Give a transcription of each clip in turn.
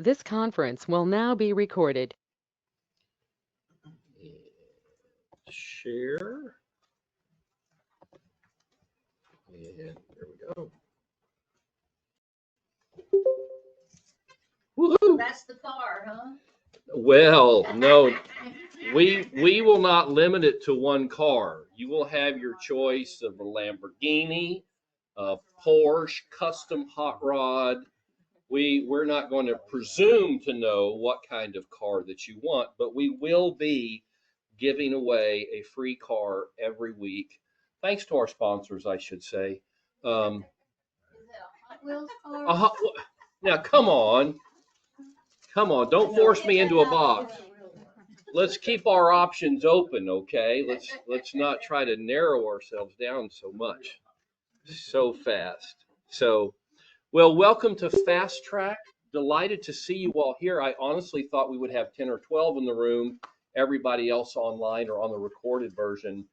This conference will now be recorded. Share. And there we go. Woohoo! That's the car, huh? Well, no, we will not limit it to one car. You will have your choice of a Lamborghini, a Porsche, custom hot rod. We're not going to presume to know what kind of car that you want, but we will be giving away a free car every week, thanks to our sponsors, I should say. Is it a Hot Wheels car? Uh, now, come on, don't force me into a box. Let's keep our options open, okay? Let's not try to narrow ourselves down so much, so fast. So, well, welcome to Fast Track. Delighted to see you all here. I honestly thought we would have 10 or 12 in the room. Everybody else online or on the recorded version.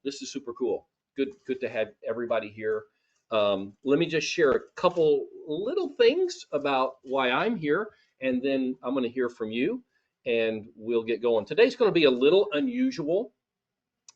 This is super cool. Good to have everybody here. Let me just share a couple little things about why I'm here, and then I'm going to hear from you, and we'll get going. Today's going to be a little unusual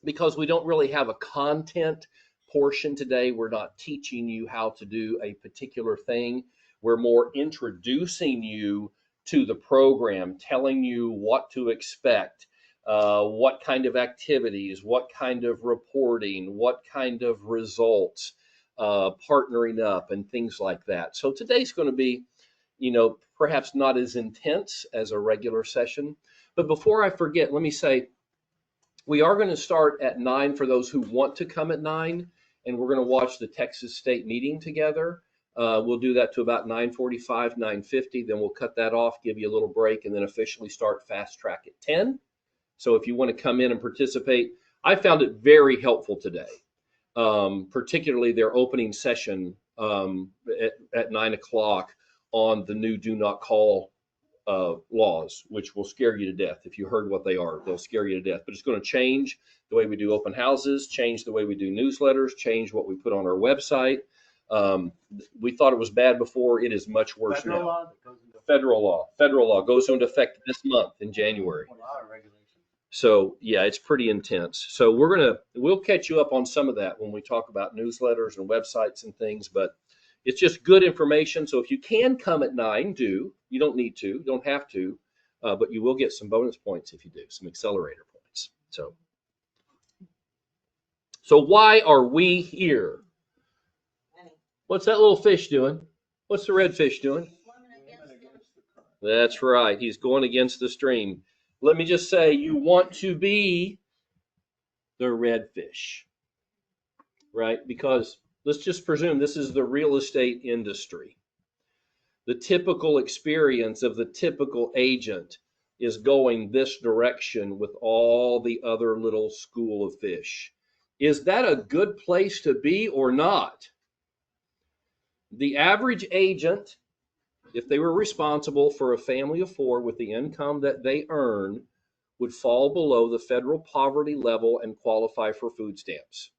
because we don't really have a content portion today. We're not teaching you how to do a particular thing. We're more introducing you to the program, telling you what to expect, what kind of activities, what kind of reporting, what kind of results, partnering up, and things like that. So today's going to be, perhaps not as intense as a regular session. But before I forget, let me say, we are going to start at 9 for those who want to come at 9, and we're going to watch the Texas State meeting together. We'll do that to about 9:45, 9:50. Then we'll cut that off, give you a little break, and then officially start Fast Track at 10. So if you want to come in and participate, I found it very helpful today, particularly their opening session at 9 o'clock on the new Do Not Call laws, which will scare you to death. If you heard what they are, they'll scare you to death. But it's going to change the way we do open houses, change the way we do newsletters, change what we put on our website. We thought it was bad before. It is much worse now. Federal law goes into effect this month in January. So yeah, it's pretty intense. So we'll catch you up on some of that when we talk about newsletters and websites and things. But it's just good information. So if you can come at 9, do. You don't need to, don't have to, but you will get some bonus points if you do, some accelerator points. So why are we here? What's that little fish doing? What's the red fish doing? That's right. He's going against the stream. Let me just say, you want to be the red fish, right? Because let's just presume this is the real estate industry. The typical experience of the typical agent is going this direction with all the other little school of fish. Is that a good place to be or not? The average agent, if they were responsible for a family of 4 with the income that they earn, would fall below the federal poverty level and qualify for food stamps.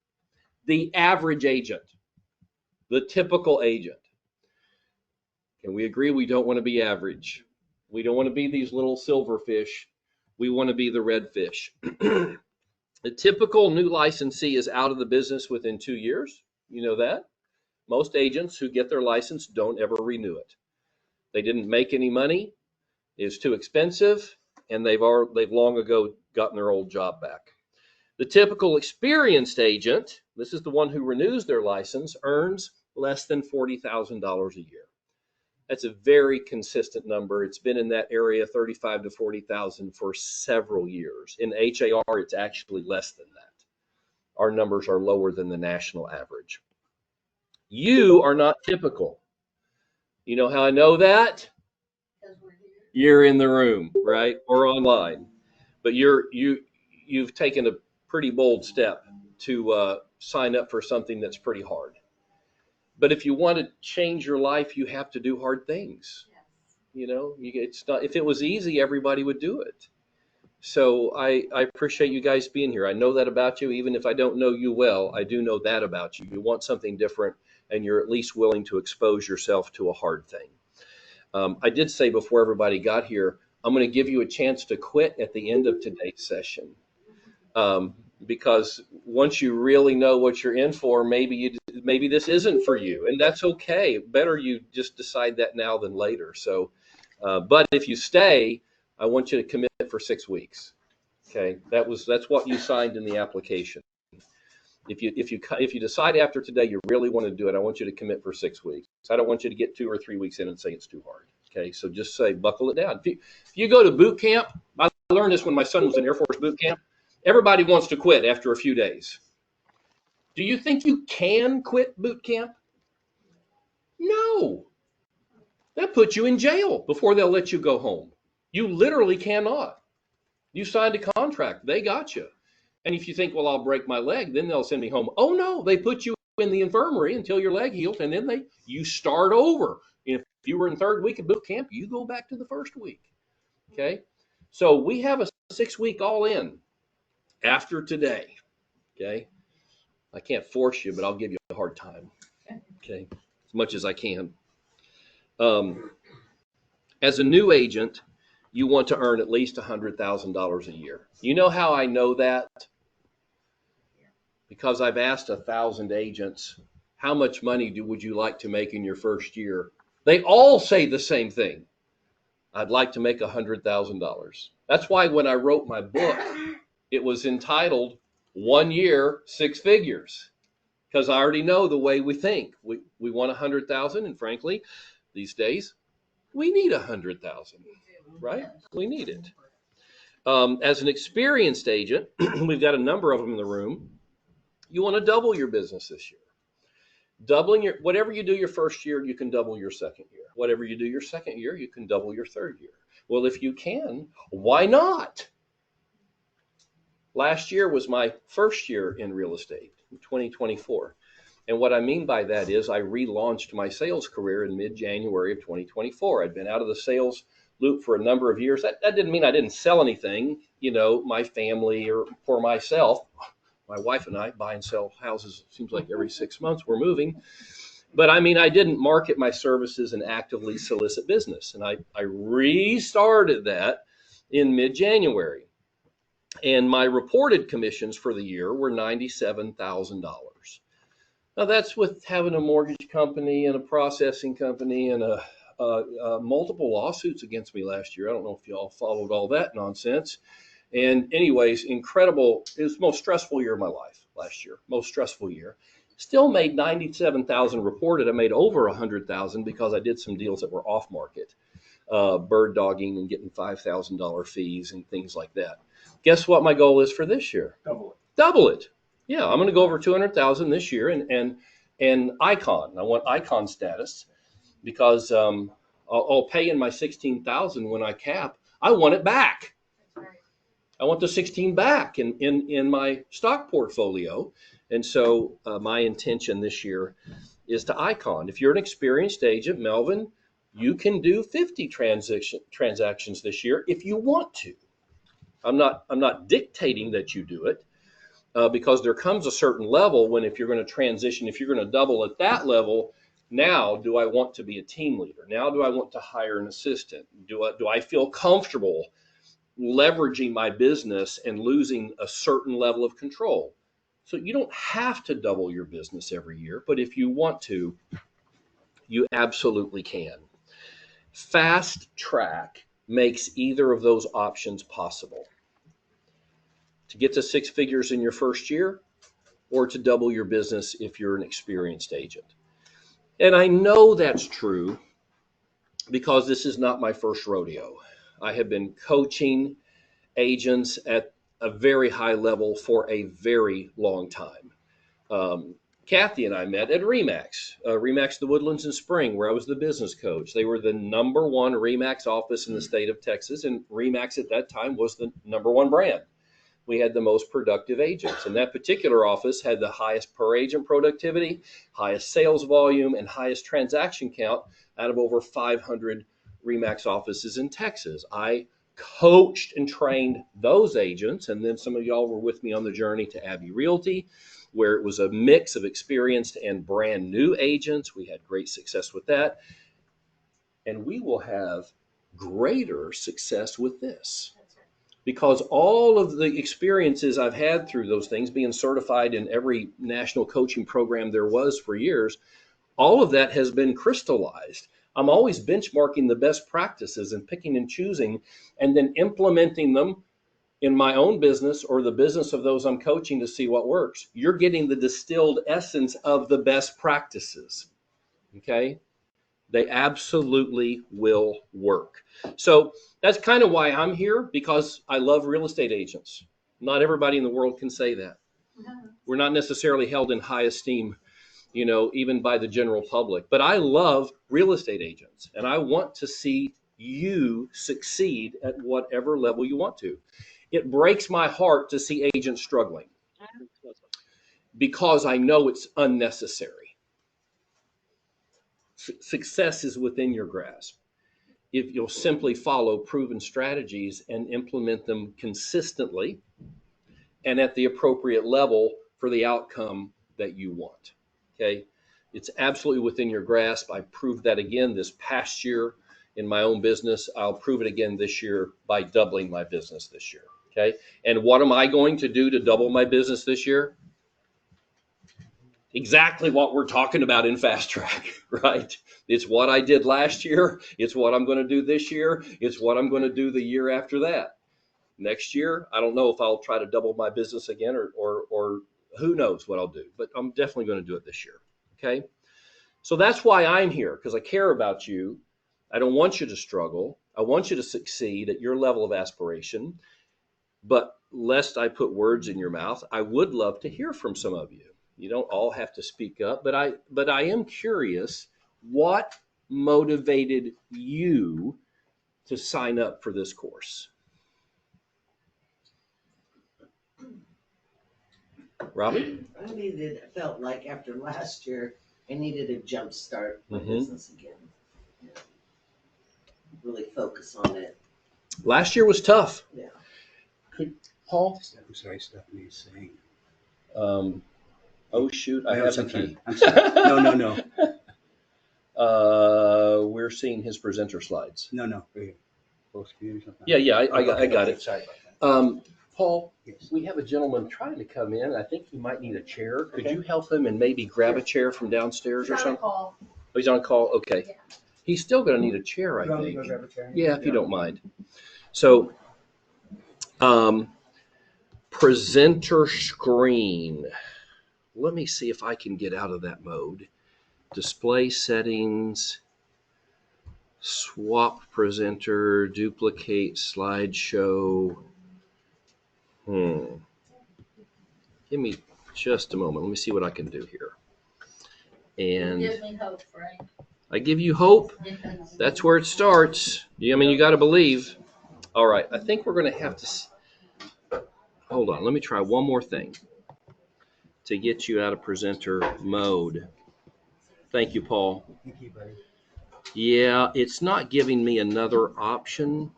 The average agent, the typical agent. Can we agree we don't want to be average? We don't want to be these little silver fish. We want to be the red fish. The typical new licensee is out of the business within 2 years. You know that. Most agents who get their license don't ever renew it. They didn't make any money. It's too expensive, and they've long ago gotten their old job back. The typical experienced agent, this is the one who renews their license, earns less than $40,000 a year. That's a very consistent number. It's been in that area, 35 to 40,000 for several years. In HAR, it's actually less than that. Our numbers are lower than the national average. You are not typical. You know how I know that? You're in the room, right? Or online. But you've taken a pretty bold step to sign up for something that's pretty hard. But if you want to change your life, you have to do hard things. It's not. If it was easy, everybody would do it. So I appreciate you guys being here. I know that about you. Even if I don't know you well, I do know that about you. You want something different, and you're at least willing to expose yourself to a hard thing. I did say before everybody got here, I'm going to give you a chance to quit at the end of today's session. Because once you really know what you're in for, maybe this isn't for you, and that's okay. Better you just decide that now than later. So, but if you stay, I want you to commit for 6 weeks. Okay, that's what you signed in the application. If you decide after today you really want to do it, I want you to commit for 6 weeks. I don't want you to get 2 or 3 weeks in and say it's too hard. Okay, so just say buckle it down. If you go to boot camp, I learned this when my son was in Air Force boot camp. Everybody wants to quit after a few days. Do you think you can quit boot camp? No. That puts you in jail before they'll let you go home. You literally cannot. You signed a contract. They got you. And if you think, well, I'll break my leg, then they'll send me home. Oh, no, they put you in the infirmary until your leg heals, and then you start over. If you were in 3rd week of boot camp, you go back to the 1st week. Okay? So we have a 6-week all-in after today. Okay? I can't force you, but I'll give you a hard time. Okay? As much as I can. As a new agent, you want to earn at least $100,000 a year. You know how I know that? Because I've asked 1,000 agents, how much money would you like to make in your first year? They all say the same thing. I'd like to make $100,000. That's why when I wrote my book, it was entitled 1 Year, 6 Figures. Because I already know the way we think. We want 100,000, and frankly, these days, we need 100,000, right? We need it. As an experienced agent, we've got a number of them in the room. You want to double your business this year. Whatever you do your first year, you can double your second year. Whatever you do your second year, you can double your third year. Well, if you can, why not? Last year was my first year in real estate, 2024. And what I mean by that is I relaunched my sales career in mid-January of 2024. I'd been out of the sales loop for a number of years. That didn't mean I didn't sell anything, my family or for myself. My wife and I buy and sell houses, it seems like every 6 months we're moving. But I mean, I didn't market my services and actively solicit business. And I restarted that in mid-January. And my reported commissions for the year were $97,000. Now that's with having a mortgage company and a processing company and multiple lawsuits against me last year. I don't know if you all followed all that nonsense. And anyways, incredible. It was the most stressful year of my life last year, most stressful year. Still made 97,000 reported. I made over 100,000 because I did some deals that were off market, bird dogging and getting $5,000 fees and things like that. Guess what my goal is for this year? Double it. Yeah, I'm going to go over 200,000 this year and icon. I want icon status because I'll pay in my 16,000 when I cap. I want it back. I want the 16 back in my stock portfolio. And so my intention this year is to icon. If you're an experienced agent, Melvin, you can do 50 transactions this year if you want to. I'm not dictating that you do it because there comes a certain level when if you're going to transition, if you're going to double at that level, now do I want to be a team leader? Now do I want to hire an assistant? Do I feel comfortable leveraging my business and losing a certain level of control? So you don't have to double your business every year, but if you want to, you absolutely can. Fast Track makes either of those options possible. To get to 6 figures in your first year or to double your business if you're an experienced agent. And I know that's true because this is not my first rodeo. I have been coaching agents at a very high level for a very long time. Kathy and I met at RE/MAX, RE/MAX The Woodlands in Spring, where I was the business coach. They were the number one RE/MAX office in the state of Texas, and RE/MAX at that time was the number one brand. We had the most productive agents, and that particular office had the highest per agent productivity, highest sales volume, and highest transaction count out of over 500 RE/MAX offices in Texas. I coached and trained those agents, and then some of y'all were with me on the journey to Abbey Realty, where it was a mix of experienced and brand new agents. We had great success with that. and we will have greater success with this. Because all of the experiences I've had through those things, being certified in every national coaching program there was for years, all of that has been crystallized. I'm always benchmarking the best practices and picking and choosing and then implementing them in my own business or the business of those I'm coaching to see what works. You're getting the distilled essence of the best practices. Okay? They absolutely will work. So that's kind of why I'm here, because I love real estate agents. Not everybody in the world can say that. We're not necessarily held in high esteem, even by the general public. But I love real estate agents, and I want to see you succeed at whatever level you want to. It breaks my heart to see agents struggling because I know it's unnecessary. Success is within your grasp if you'll simply follow proven strategies and implement them consistently and at the appropriate level for the outcome that you want. Okay? It's absolutely within your grasp. I proved that again this past year in my own business. I'll prove it again this year by doubling my business this year. Okay? And what am I going to do to double my business this year? Exactly what we're talking about in Fast Track, right? It's what I did last year. It's what I'm going to do this year. It's what I'm going to do the year after that. Next year, I don't know if I'll try to double my business again or who knows what I'll do, but I'm definitely going to do it this year. Okay? So that's why I'm here, because I care about you. I don't want you to struggle. I want you to succeed at your level of aspiration. But lest I put words in your mouth, I would love to hear from some of you. You don't all have to speak up, but I am curious what motivated you to sign up for this course. Robin? I felt like after last year, I needed a jump start my business again. Really focus on it. Last year was tough. Yeah. Paul? I'm sorry, Stephanie's saying. Oh, shoot, I have the key. I'm sorry. No. We're seeing his presenter slides. No. Right here. Post community something. Yeah, I got it. Sorry about that. Paul, Yes. we have a gentleman trying to come in. I think he might need a chair. Could you help him and maybe grab a chair from downstairs or something? Oh, he's on call? Okay. Yeah. He's still going to need a chair, I You want me to think. go grab a chair? Yeah, if you don't mind. So, presenter screen. Let me see if I can get out of that mode. Display settings, swap presenter, duplicate slideshow. Give me just a moment. Let me see what I can do here. And Give me hope, Frank. I give you hope. That's where it starts. You got to believe. All right. I think we're going to have to hold on. Let me try one more thing to get you out of presenter mode. Thank you, Paul. Thank you, buddy. Yeah, it's not giving me another option.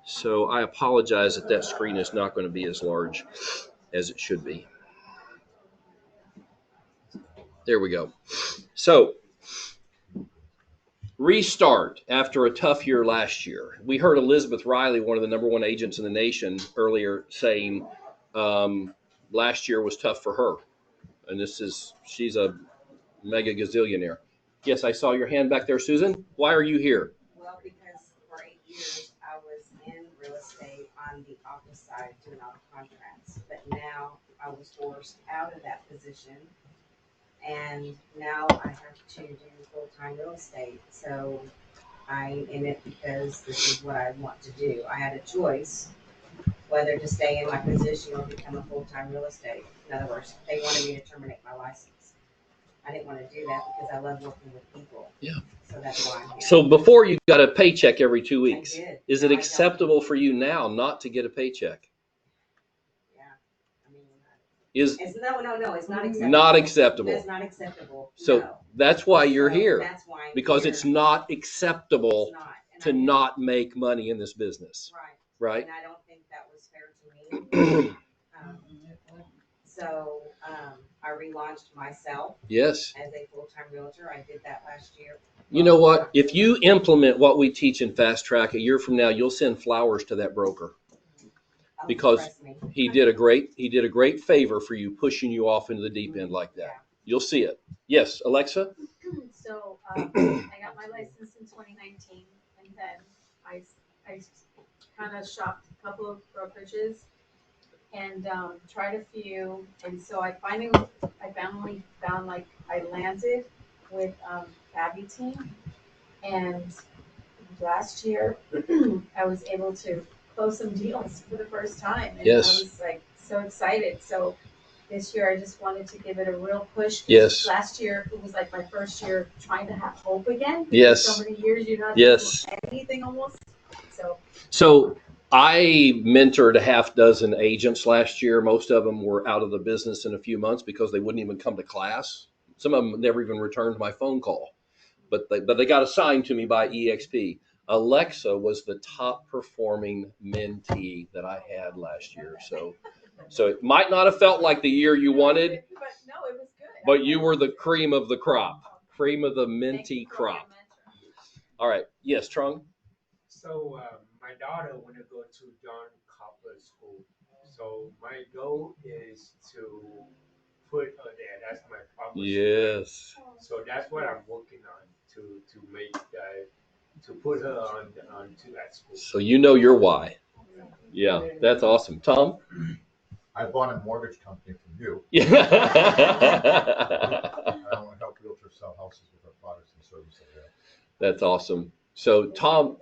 So I apologize that screen is not going to be as large as it should be. There we go. So restart after a tough year last year. We heard Elizabeth Riley, one of the number one agents in the nation, earlier saying last year was tough for her. And she's a mega gazillionaire. Yes, I saw your hand back there, Susan. Why are you here? Well, because for 8 years I was in real estate on the office side doing all the contracts, but now I was forced out of that position, and now I have to do full-time real estate. So I'm in it because this is what I want to do. I had a choice whether to stay in my position or become a full-time real estate. In other words, they wanted me to terminate my license. I didn't want to do that because I love working with people. Yeah. So that's why I'm here. So before you got a paycheck every 2 weeks. I did. Is it No, I don't. acceptable for you now not to get a paycheck? Yeah. I mean, Is it's no, it's not acceptable. not acceptable. That's not acceptable. So no. that's why you're So here, That's why I'm because here. it's not acceptable It's not. And to I- not make money in this business, Right. right? And I don't think that was fair to me. I relaunched myself Yes. as a full-time realtor. I did that last year. You know what? If you implement what we teach in Fast Track, a year from now, you'll send flowers to that broker Oh, because trust me. he did a great favor for you, pushing you off into the deep end like that. You'll see it. Yes, Alexa? So I got my license in 2019, and then I kind of shopped a couple of brokerages and tried a few, and so I finally found like I landed with Abby Team, and last year I was able to close some deals for the first time, and Yes. I was like so excited. So this year I just wanted to give it a real push. 'Cause Yes. last year it was like my first year trying to have hope again. Yes. So many years you're not Yes. doing anything almost. So I mentored a half dozen agents last year. Most of them were out of the business in a few months because they wouldn't even come to class. Some of them never even returned my phone call, but they got assigned to me by EXP. Alexa was the top performing mentee that I had last year. So it might not have felt like the year you wanted, But no, it was good. but you were the cream of the crop, cream of the mentee crop. All right. Yes, Trung? So my daughter want to go to John Copper School. So my goal is to put her there. That's my promise. Yes. So that's what I'm working on to make to put her on to that school. So you know your why. Yeah, that's awesome. Tom? I bought a mortgage company from you. Yeah. I want to help realtors sell houses with our products and services. That's awesome. So Tom,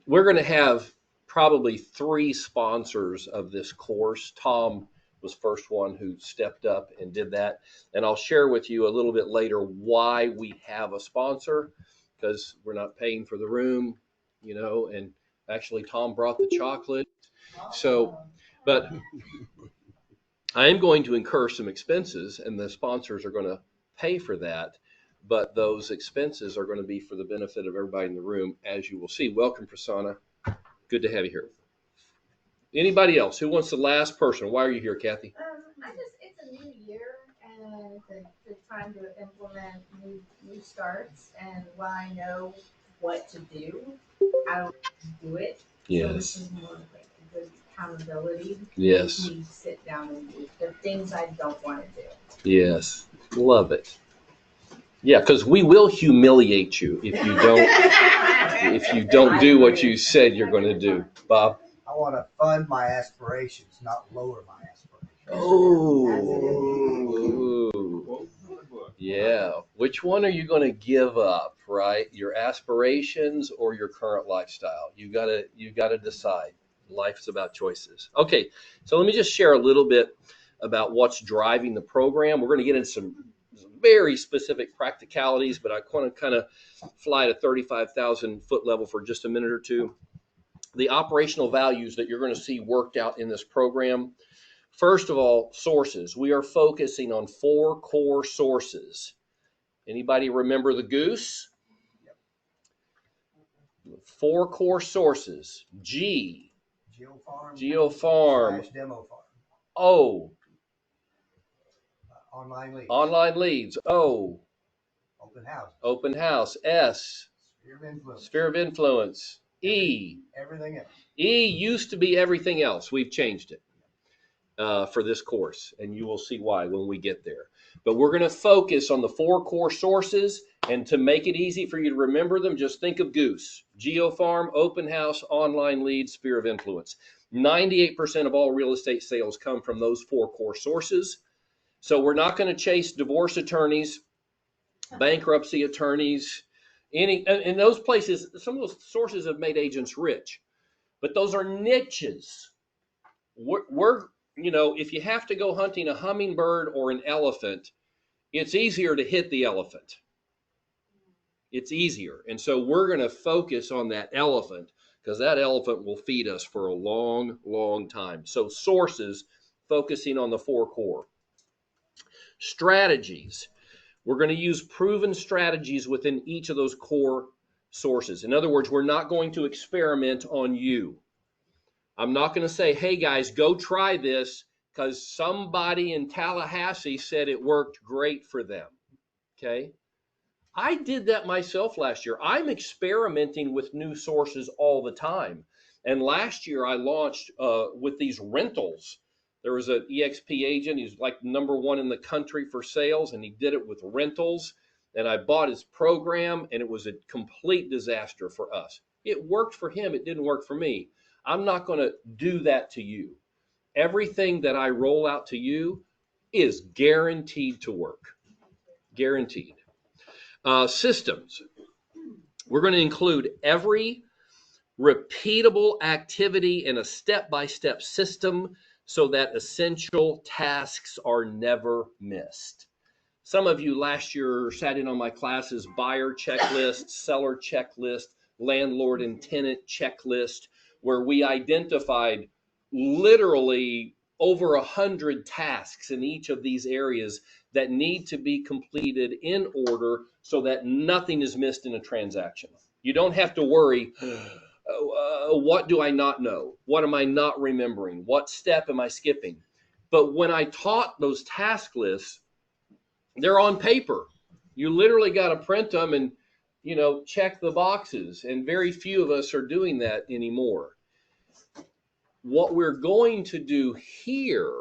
we're going to have probably 3 sponsors of this course. Tom was first one who stepped up and did that. And I'll share with you a little bit later why we have a sponsor, because we're not paying for the room, and actually Tom brought the chocolate. So, but I am going to incur some expenses, and the sponsors are going to pay for that. But those expenses are going to be for the benefit of everybody in the room, as you will see. Welcome, Prasanna. Good to have you here. Anybody else? Who wants the last person? Why are you here, Kathy? It's a new year and it's time to implement new starts. And while I know what to do, I don't do it. So this is more like a good accountability. Yes. Me sit down and do the things I don't want to do. Yes. Love it. Yeah, because we will humiliate you if you don't do what you said you're going to do. Bob? I want to fund my aspirations, not lower my aspirations. Oh. Yeah. Which one are you going to give up, right? Your aspirations or your current lifestyle? You got to decide. Life's about choices. Okay. So let me just share a little bit about what's driving the program. We're going to get into some very specific practicalities, but I want to kind of fly to 35,000 foot level for just a minute or two. The operational values that you're going to see worked out in this program. First of all, sources. We are focusing on 4 core sources. Anybody remember the goose? 4 core sources. G. Geofarm. Demo farm. O. Online leads. Online leads. O. Open house. Open house. S. Sphere of influence. Sphere of influence. E. Everything else. E used to be everything else. We've changed it for this course, and you will see why when we get there. But we're going to focus on the 4 core sources, and to make it easy for you to remember them, just think of Goose, Geofarm, Open House, Online Leads, Sphere of Influence. 98% of all real estate sales come from those 4 core sources. So we're not going to chase divorce attorneys, bankruptcy attorneys, in those places. Some of those sources have made agents rich, but those are niches. We're if you have to go hunting a hummingbird or an elephant, it's easier to hit the elephant. It's easier. And so we're going to focus on that elephant, because that elephant will feed us for a long, long time. So sources, focusing on the 4 core. Strategies. We're going to use proven strategies within each of those core sources. In other words, we're not going to experiment on you. I'm not going to say, hey guys, go try this because somebody in Tallahassee said it worked great for them. Okay? I did that myself last year. I'm experimenting with new sources all the time. And last year I launched with these rentals. There was an EXP agent. He's like #1 in the country for sales, and he did it with rentals. And I bought his program, and it was a complete disaster for us. It worked for him. It didn't work for me. I'm not going to do that to you. Everything that I roll out to you is guaranteed to work. Guaranteed. Systems. We're going to include every repeatable activity in a step-by-step system so that essential tasks are never missed. Some of you last year sat in on my classes, buyer checklist, seller checklist, landlord and tenant checklist, where we identified literally over 100 tasks in each of these areas that need to be completed in order so that nothing is missed in a transaction. You don't have to worry, what do I not know? What am I not remembering? What step am I skipping? But when I taught those task lists, they're on paper. You literally got to print them and, check the boxes. And very few of us are doing that anymore. What we're going to do here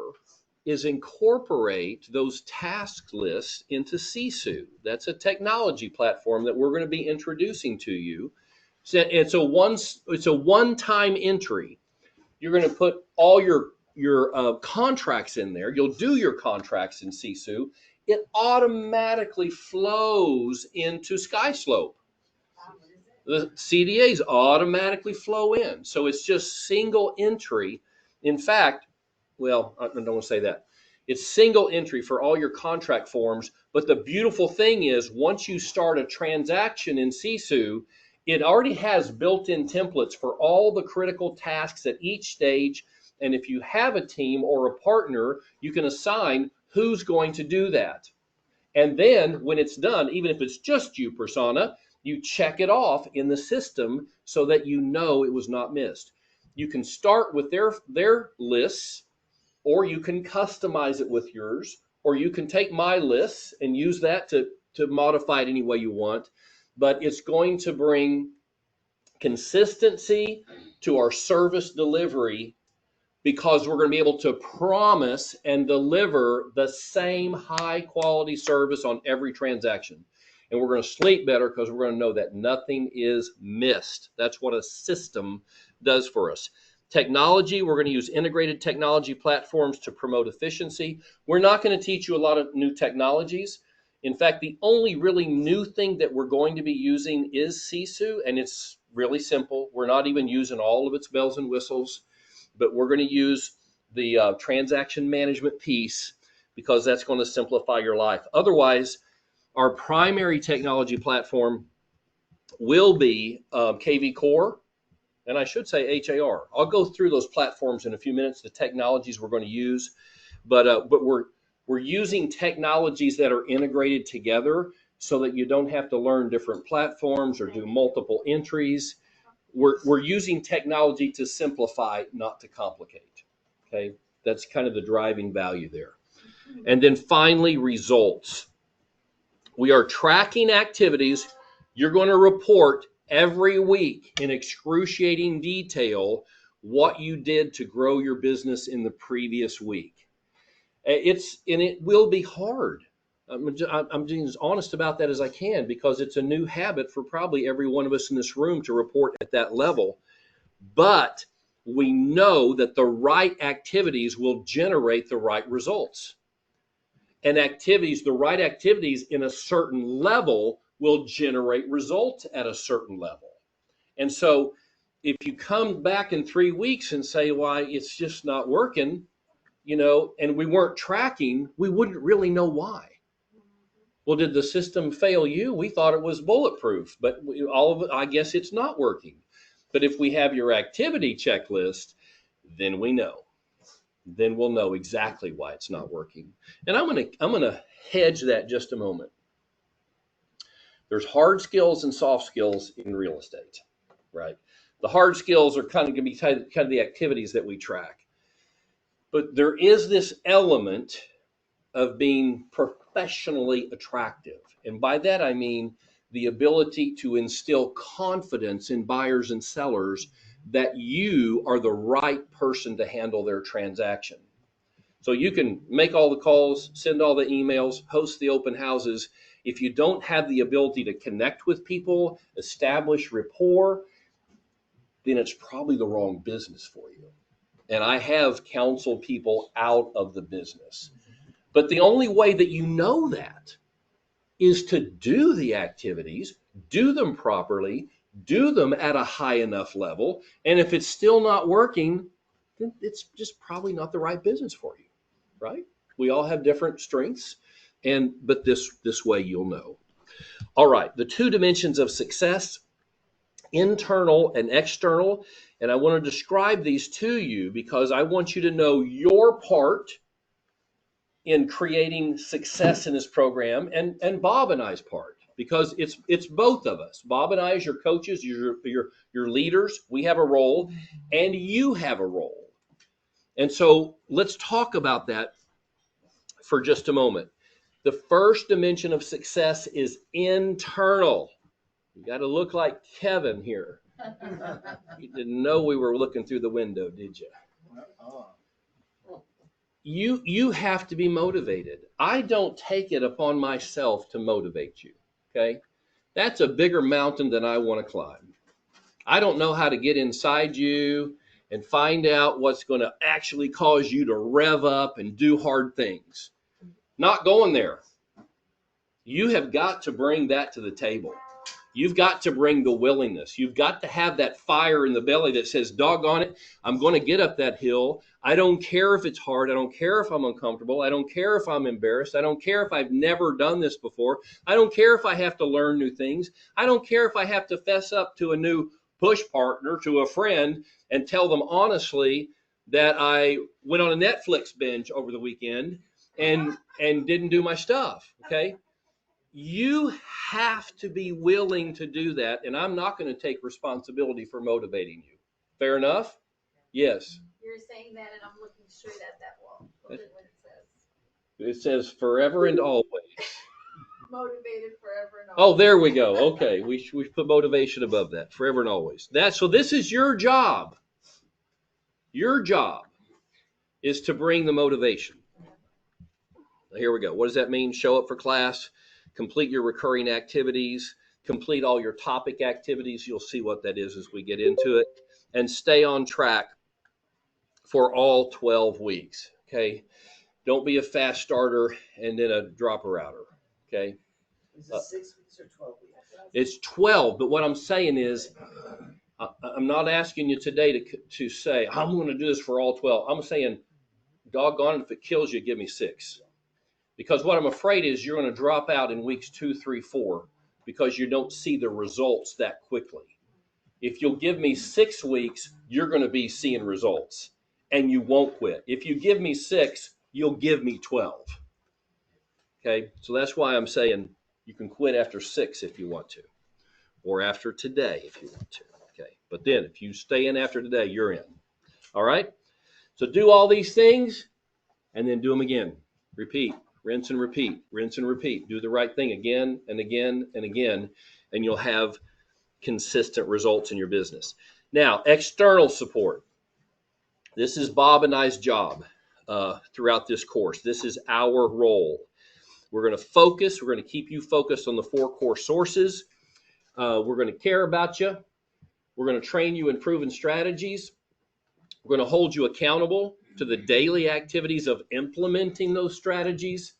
is incorporate those task lists into Sisu. That's a technology platform that we're going to be introducing to you. So it's a one-time entry. You're going to put all your contracts in there. You'll do your contracts in Sisu. It automatically flows into SkySlope. The CDAs automatically flow in. So it's just single entry. In fact, well, I don't want to say that. It's single entry for all your contract forms. But the beautiful thing is, once you start a transaction in Sisu, it already has built-in templates for all the critical tasks at each stage. And if you have a team or a partner, you can assign who's going to do that. And then when it's done, even if it's just you, Prasanna, you check it off in the system so that you know it was not missed. You can start with their lists, or you can customize it with yours, or you can take my lists and use that to modify it any way you want. But it's going to bring consistency to our service delivery, because we're going to be able to promise and deliver the same high quality service on every transaction. And we're going to sleep better because we're going to know that nothing is missed. That's what a system does for us. Technology, we're going to use integrated technology platforms to promote efficiency. We're not going to teach you a lot of new technologies. In fact, the only really new thing that we're going to be using is Sisu, and it's really simple. We're not even using all of its bells and whistles, but we're going to use the transaction management piece because that's going to simplify your life. Otherwise, our primary technology platform will be KV Core, and I should say HAR. I'll go through those platforms in a few minutes, the technologies we're going to use, but we're using technologies that are integrated together so that you don't have to learn different platforms or do multiple entries. We're using technology to simplify, not to complicate. Okay, that's kind of the driving value there. And then finally, results. We are tracking activities. You're going to report every week in excruciating detail what you did to grow your business in the previous week. It will be hard. I'm being as honest about that as I can, because it's a new habit for probably every one of us in this room to report at that level. But we know that the right activities will generate the right results. And the right activities in a certain level will generate results at a certain level. And so if you come back in 3 weeks and say, why, it's just not working, and we weren't tracking, we wouldn't really know why. Well, did the system fail you? We thought it was bulletproof, but all of it, I guess it's not working. But if we have your activity checklist, then we know. Then we'll know exactly why it's not working. And I'm gonna hedge that just a moment. There's hard skills and soft skills in real estate, right? The hard skills are kind of going to be kind of the activities that we track. But there is this element of being professionally attractive. And by that, I mean the ability to instill confidence in buyers and sellers that you are the right person to handle their transaction. So you can make all the calls, send all the emails, host the open houses. If you don't have the ability to connect with people, establish rapport, then it's probably the wrong business for you. And I have counseled people out of the business. But the only way that you know that is to do the activities, do them properly, do them at a high enough level. And if it's still not working, then it's just probably not the right business for you, right? We all have different strengths, but this way you'll know. All right, the 2 dimensions of success, internal and external. And I want to describe these to you because I want you to know your part in creating success in this program and Bob and I's part, because it's both of us. Bob and I, as your coaches, your leaders, we have a role and you have a role. And so let's talk about that for just a moment. The first dimension of success is internal. You got to look like Kevin here. You didn't know we were looking through the window, did you? You have to be motivated. I don't take it upon myself to motivate you, okay? That's a bigger mountain than I want to climb. I don't know how to get inside you and find out what's going to actually cause you to rev up and do hard things. Not going there. You have got to bring that to the table. You've got to bring the willingness. You've got to have that fire in the belly that says, doggone it, I'm going to get up that hill. I don't care if it's hard. I don't care if I'm uncomfortable. I don't care if I'm embarrassed. I don't care if I've never done this before. I don't care if I have to learn new things. I don't care if I have to fess up to a new push partner, to a friend, and tell them honestly that I went on a Netflix binge over the weekend and didn't do my stuff, okay? You have to be willing to do that, and I'm not going to take responsibility for motivating you. Fair enough? Yes. You're saying that, and I'm looking straight at that wall. What it says. It says forever and always. Motivated forever and always. Oh, there we go. Okay, we put motivation above that. Forever and always. So this is your job. Your job is to bring the motivation. Here we go. What does that mean? Show up for class. Complete your recurring activities, complete all your topic activities. You'll see what that is as we get into it, and stay on track for all 12 weeks, okay? Don't be a fast starter and then a dropper outer, okay? Is it 6 weeks or 12 weeks? It's 12, but what I'm saying is, I'm not asking you today to say, I'm going to do this for all 12. I'm saying, doggone it, if it kills you, give me 6. Because what I'm afraid is you're going to drop out in weeks 2, 3, 4 because you don't see the results that quickly. If you'll give me 6 weeks, you're going to be seeing results and you won't quit. If you give me 6, you'll give me 12. Okay, so that's why I'm saying you can quit after 6 if you want to, or after today if you want to. Okay, but then if you stay in after today, you're in. All right, so do all these things and then do them again. Repeat. Rinse and repeat, rinse and repeat. Do the right thing again and again and again, and you'll have consistent results in your business. Now, external support. This is Bob and I's job throughout this course. This is our role. We're going to focus. We're going to keep you focused on the 4 core sources. We're going to care about you. We're going to train you in proven strategies. We're going to hold you accountable to the daily activities of implementing those strategies.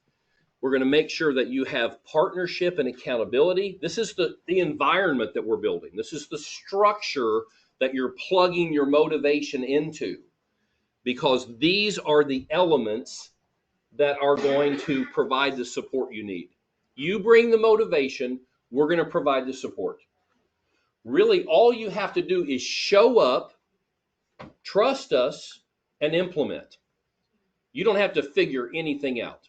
We're going to make sure that you have partnership and accountability. This is the environment that we're building. This is the structure that you're plugging your motivation into, because these are the elements that are going to provide the support you need. You bring the motivation, we're going to provide the support. Really, all you have to do is show up, trust us, and implement. You don't have to figure anything out.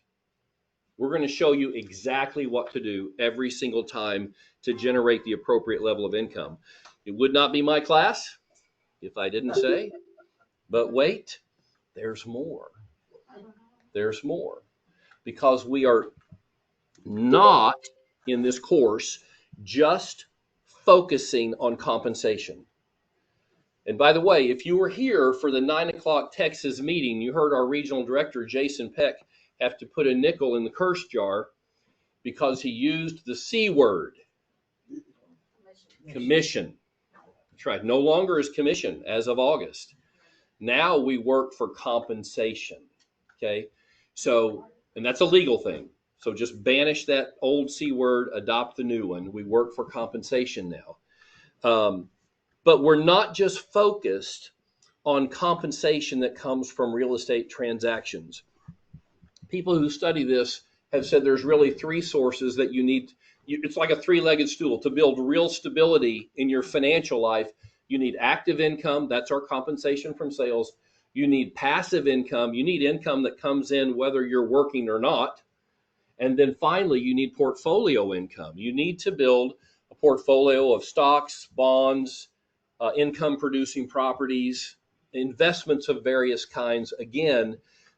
We're going to show you exactly what to do every single time to generate the appropriate level of income. It would not be my class if I didn't say, but wait, there's more. There's more. Because we are not in this course just focusing on compensation. And by the way, if you were here for the 9 o'clock Texas meeting, you heard our regional director, Jason Peck, have to put a nickel in the curse jar because he used the C word, commission. That's right. No longer is commission as of August. Now we work for compensation. Okay. So, and that's a legal thing. So just banish that old C word, adopt the new one. We work for compensation now. But we're not just focused on compensation that comes from real estate transactions. People who study this have said there's really three sources that you need. It's like a three-legged stool. To build real stability in your financial life, you need active income. That's our compensation from sales. You need passive income. You need income that comes in whether you're working or not. And then finally, you need portfolio income. You need to build a portfolio of stocks, bonds, income-producing properties, investments of various kinds, again,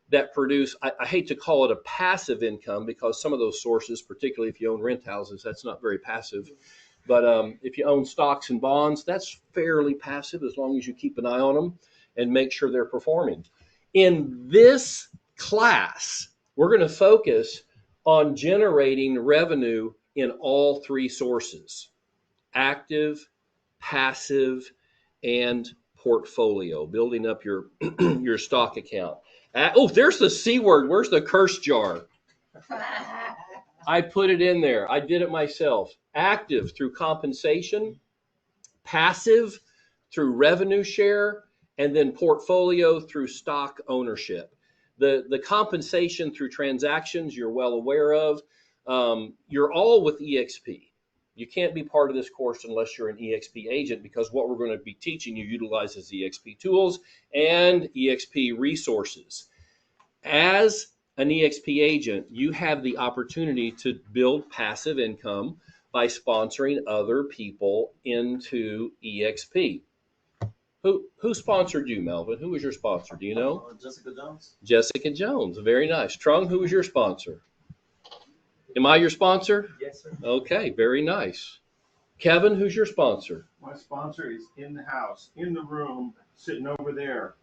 that produce, I hate to call it a passive income because some of those sources, particularly if you own rent houses, that's not very passive. But if you own stocks and bonds, that's fairly passive as long as you keep an eye on them and make sure they're performing. In this class, we're going to focus on generating revenue in all three sources: active, passive, and portfolio, building up your your stock account. Oh, there's the C word. Where's the curse jar? I put it in there. I did it myself. Active through compensation, passive through revenue share, and then portfolio through stock ownership. The compensation through transactions you're well aware of. You're all with EXP. You can't be part of this course unless you're an EXP agent, because what we're going to be teaching you utilizes EXP tools and EXP resources. As an EXP agent, you have the opportunity to build passive income by sponsoring other people into EXP. Who sponsored you, Melvin? Who was your sponsor? Do you know? Jessica Jones. Jessica Jones. Very nice. Trung, who was your sponsor? Am I your sponsor? Yes, sir. Okay, very nice. Kevin, who's your sponsor? My sponsor is in the house, in the room, sitting over there.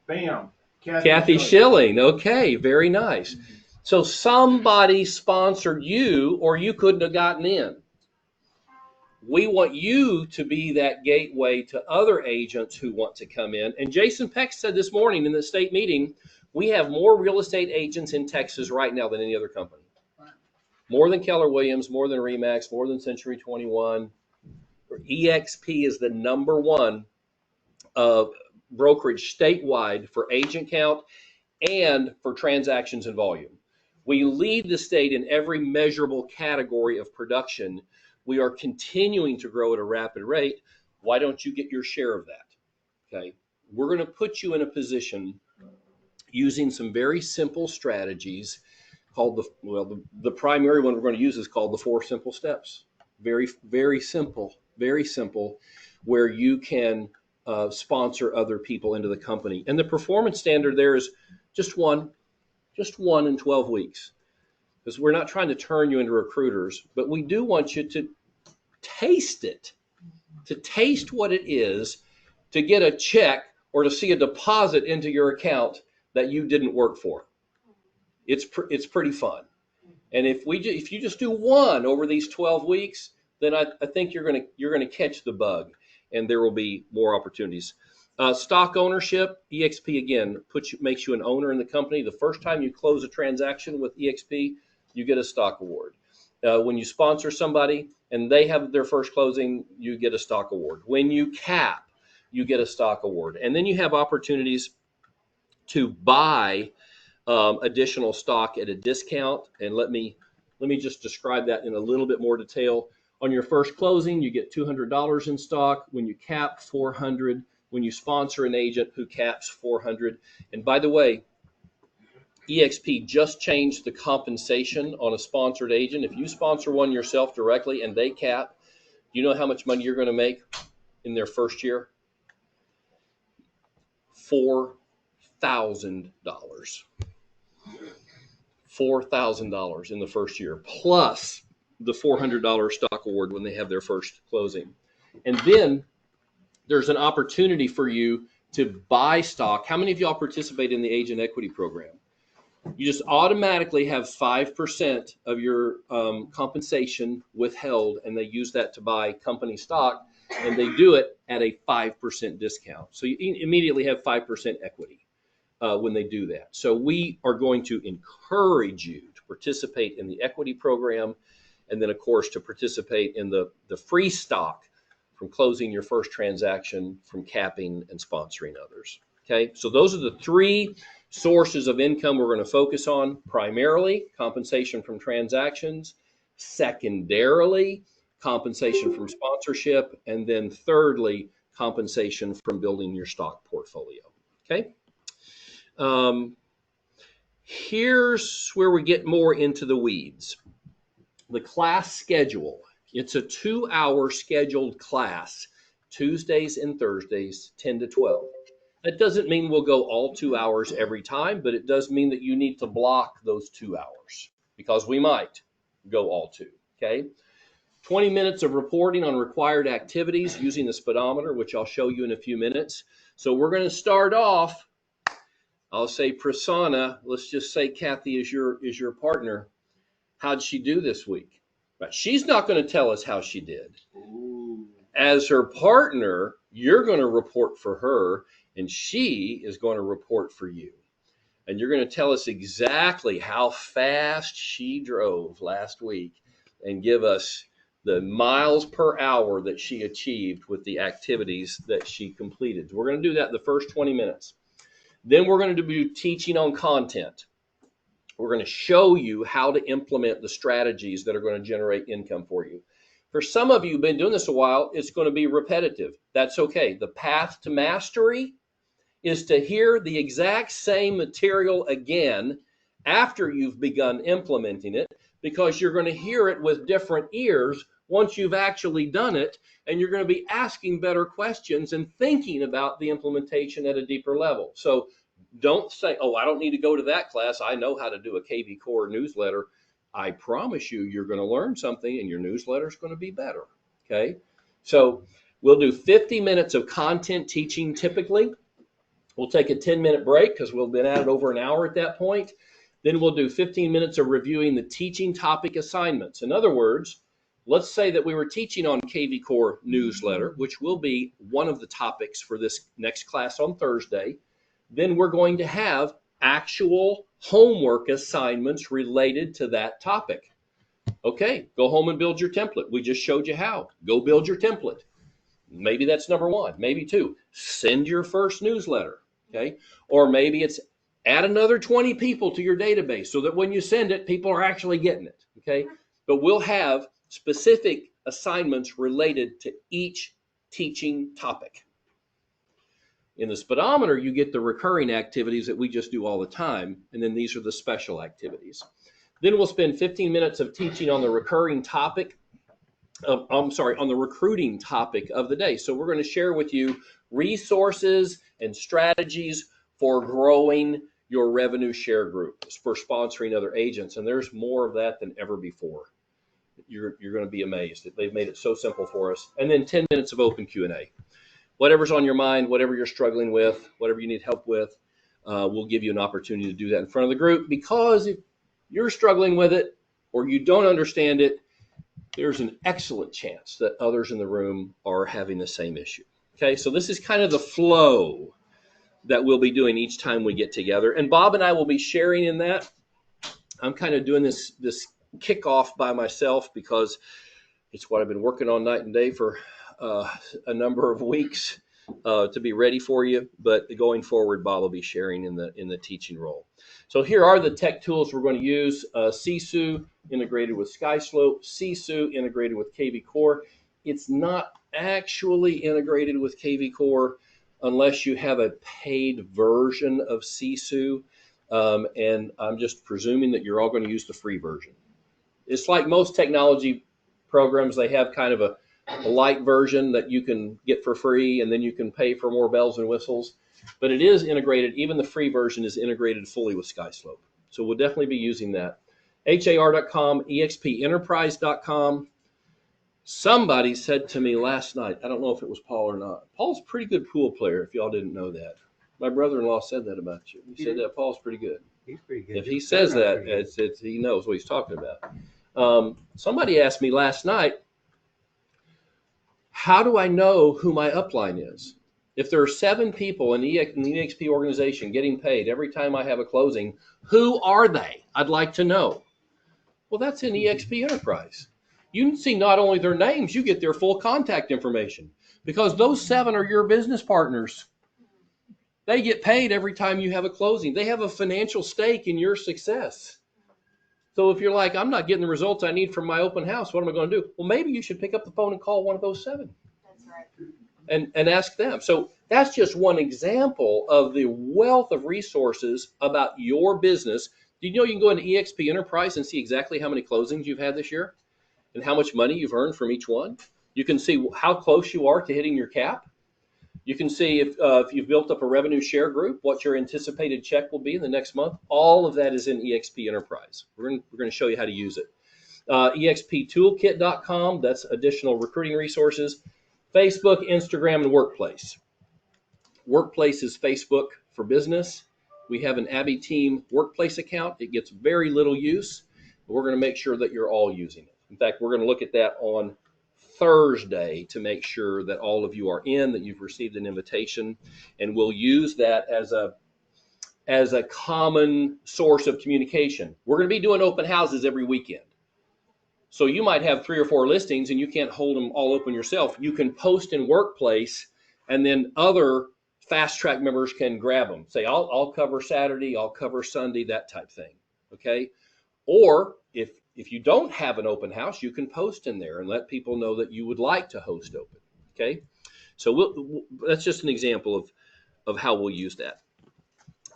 Bam. Kathy Schilling. Okay, very nice. So somebody sponsored you, or you couldn't have gotten in. We want you to be that gateway to other agents who want to come in. And Jason Peck said this morning in the state meeting, we have more real estate agents in Texas right now than any other company. More than Keller Williams, more than RE/MAX, more than Century 21. EXP is the number one brokerage statewide for agent count and for transactions and volume. We lead the state in every measurable category of production. We are continuing to grow at a rapid rate. Why don't you get your share of that? Okay. We're going to put you in a position using some very simple strategies called the primary one we're going to use is called the 4 simple steps. Very, very simple, where you can sponsor other people into the company. And the performance standard there is just one in 12 weeks. Because we're not trying to turn you into recruiters, but we do want you to taste it, to taste what it is to get a check or to see a deposit into your account that you didn't work for. It's pretty fun. And if you just do one over these 12 weeks, then I think you're gonna catch the bug, and there will be more opportunities. Stock ownership, EXP again makes you an owner in the company. The first time you close a transaction with EXP, you get a stock award. When you sponsor somebody and they have their first closing, you get a stock award. When you cap, you get a stock award, and then you have opportunities to buy additional stock at a discount. And let me just describe that in a little bit more detail. On your first closing, you get $200 in stock. When you cap, $400. When you sponsor an agent who caps, $400. And by the way, EXP just changed the compensation on a sponsored agent. If you sponsor one yourself directly and they cap, you know how much money you're going to make in their first year? $4,000. $4,000 in the first year, plus the $400 stock award when they have their first closing. And then there's an opportunity for you to buy stock. How many of y'all participate in the Agent Equity Program? You just automatically have 5% of your compensation withheld, and they use that to buy company stock, and they do it at a 5% discount. So you immediately have 5% equity when they do that. So we are going to encourage you to participate in the equity program, and then, of course, to participate in the free stock from closing your first transaction, from capping and sponsoring others. Okay, so those are the three sources of income we're going to focus on. Primarily, compensation from transactions. Secondarily, compensation from sponsorship. And then thirdly, compensation from building your stock portfolio. Okay. Here's where we get more into the weeds. The class schedule. It's a 2-hour scheduled class, Tuesdays and Thursdays, 10 to 12. That doesn't mean we'll go all 2 hours every time, but it does mean that you need to block those 2 hours because we might go all 2, okay? 20 minutes of reporting on required activities using the speedometer, which I'll show you in a few minutes. So we're going to start off, I'll say Prasanna, let's just say Kathy is your partner. How'd she do this week? But she's not going to tell us how she did. Ooh. As her partner, you're going to report for her, and she is going to report for you. And you're going to tell us exactly how fast she drove last week and give us the miles per hour that she achieved with the activities that she completed. So we're going to do that in the first 20 minutes. Then we're going to do teaching on content. We're going to show you how to implement the strategies that are going to generate income for you. For some of you who've been doing this a while, it's going to be repetitive. That's okay. The path to mastery is to hear the exact same material again after you've begun implementing it, because you're going to hear it with different ears once you've actually done it, and you're going to be asking better questions and thinking about the implementation at a deeper level. So don't say, oh, I don't need to go to that class. I know how to do a KV Core newsletter. I promise you, you're going to learn something and your newsletter is going to be better. Okay. So we'll do 50 minutes of content teaching typically. We'll take a 10-minute break because we've been at it over an hour at that point. Then we'll do 15 minutes of reviewing the teaching topic assignments. In other words, let's say that we were teaching on KV Core newsletter, which will be one of the topics for this next class on Thursday. Then we're going to have actual homework assignments related to that topic. Okay, go home and build your template. We just showed you how. Go build your template. Maybe that's number 1. Maybe 2. Send your first newsletter. Okay, or maybe it's add another 20 people to your database so that when you send it, people are actually getting it. Okay, but we'll have specific assignments related to each teaching topic. In the speedometer, you get the recurring activities that we just do all the time, and then these are the special activities. Then we'll spend 15 minutes of teaching on the recurring topic, on the recruiting topic of the day. So we're going to share with you resources and strategies for growing your revenue share group, for sponsoring other agents, and there's more of that than ever before. You're going to be amazed. They've made it so simple for us. And then 10 minutes of open Q&A. Whatever's on your mind, whatever you're struggling with, whatever you need help with, we'll give you an opportunity to do that in front of the group, because if you're struggling with it or you don't understand it, there's an excellent chance that others in the room are having the same issue. Okay, so this is kind of the flow that we'll be doing each time we get together. And Bob and I will be sharing in that. I'm kind of doing this kickoff by myself because it's what I've been working on night and day for a number of weeks to be ready for you. But going forward, Bob will be sharing in the teaching role. So here are the tech tools we're going to use. Sisu integrated with SkySlope, Sisu integrated with KV Core. It's not actually integrated with KV Core unless you have a paid version of Sisu. And I'm just presuming that you're all going to use the free version. It's like most technology programs, they have kind of a light version that you can get for free, and then you can pay for more bells and whistles. But it is integrated, even the free version is integrated fully with SkySlope. So we'll definitely be using that. HAR.com, EXPenterprise.com. Somebody said to me last night, I don't know if it was Paul or not, Paul's a pretty good pool player, if y'all didn't know that. My brother-in-law said that about you. He said that Paul's pretty good. He's pretty good. If he says that, it's he knows what he's talking about. Somebody asked me last night, how do I know who my upline is? If there are 7 people in the EXP organization getting paid every time I have a closing, who are they? I'd like to know. Well, that's in EXP Enterprise. You can see not only their names, you get their full contact information, because those 7 are your business partners. They get paid every time you have a closing. They have a financial stake in your success. So if you're like, I'm not getting the results I need from my open house, what am I going to do? Well, maybe you should pick up the phone and call one of those 7. That's right. And ask them. So that's just one example of the wealth of resources about your business. Do you know you can go into EXP Enterprise and see exactly how many closings you've had this year and how much money you've earned from each one? You can see how close you are to hitting your cap. You can see if you've built up a revenue share group, what your anticipated check will be in the next month. All of that is in EXP Enterprise. We're going to show you how to use it. EXPtoolkit.com, that's additional recruiting resources. Facebook, Instagram, and Workplace. Workplace is Facebook for business. We have an Abby Team Workplace account. It gets very little use, but we're going to make sure that you're all using it. In fact, we're going to look at that on Thursday to make sure that all of you are in, that you've received an invitation, and we'll use that as a common source of communication. We're going to be doing open houses every weekend. So you might have 3 or 4 listings and you can't hold them all open yourself. You can post in Workplace, and then other Fast Track members can grab them. Say, I'll cover Saturday, I'll cover Sunday, that type thing. Okay. Or if you don't have an open house, you can post in there and let people know that you would like to host open. Okay. So that's just an example of how we'll use that.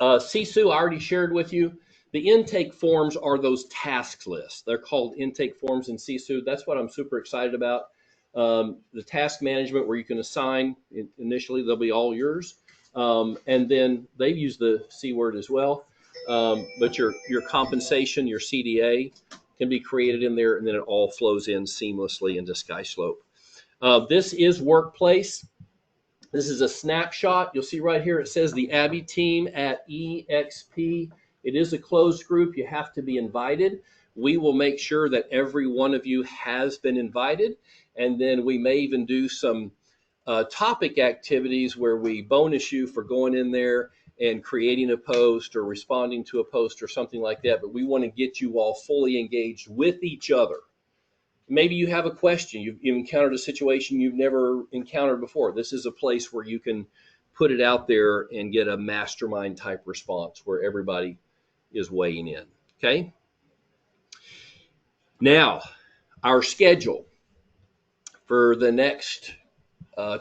CSU, I already shared with you. The intake forms are those task lists. They're called intake forms in CSU. That's what I'm super excited about. The task management, where you can assign, initially they'll be all yours. And then they've used the C word as well. But your compensation, your CDA can be created in there, and then it all flows in seamlessly into SkySlope. This is Workplace. This is a snapshot. You'll see right here, it says the Abby Team at EXP. It is a closed group. You have to be invited. We will make sure that every one of you has been invited. And then we may even do some topic activities where we bonus you for going in there and creating a post or responding to a post or something like that. But we want to get you all fully engaged with each other. Maybe you have a question. You've encountered a situation you've never encountered before. This is a place where you can put it out there and get a mastermind type response where everybody is weighing in. Okay. Now, our schedule for the next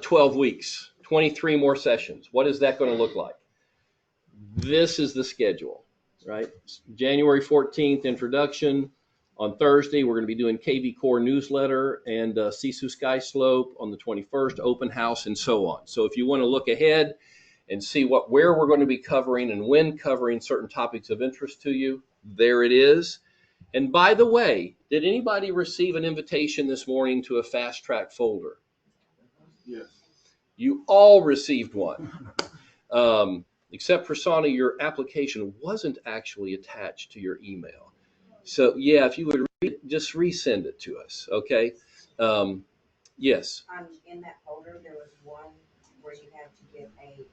12 weeks, 23 more sessions. What is that going to look like? This is the schedule, right? January 14th, introduction. On Thursday, we're going to be doing KV Core newsletter and CSU SkySlope on the 21st, open house, and so on. So if you want to look ahead and see where we're going to be covering and when covering certain topics of interest to you, there it is. And by the way, did anybody receive an invitation this morning to a Fast Track folder? Yes. You all received one. Except for Sonny, your application wasn't actually attached to your email. So yeah, if you would just resend it to us, okay? Yes. In that folder, there was one where you had to get a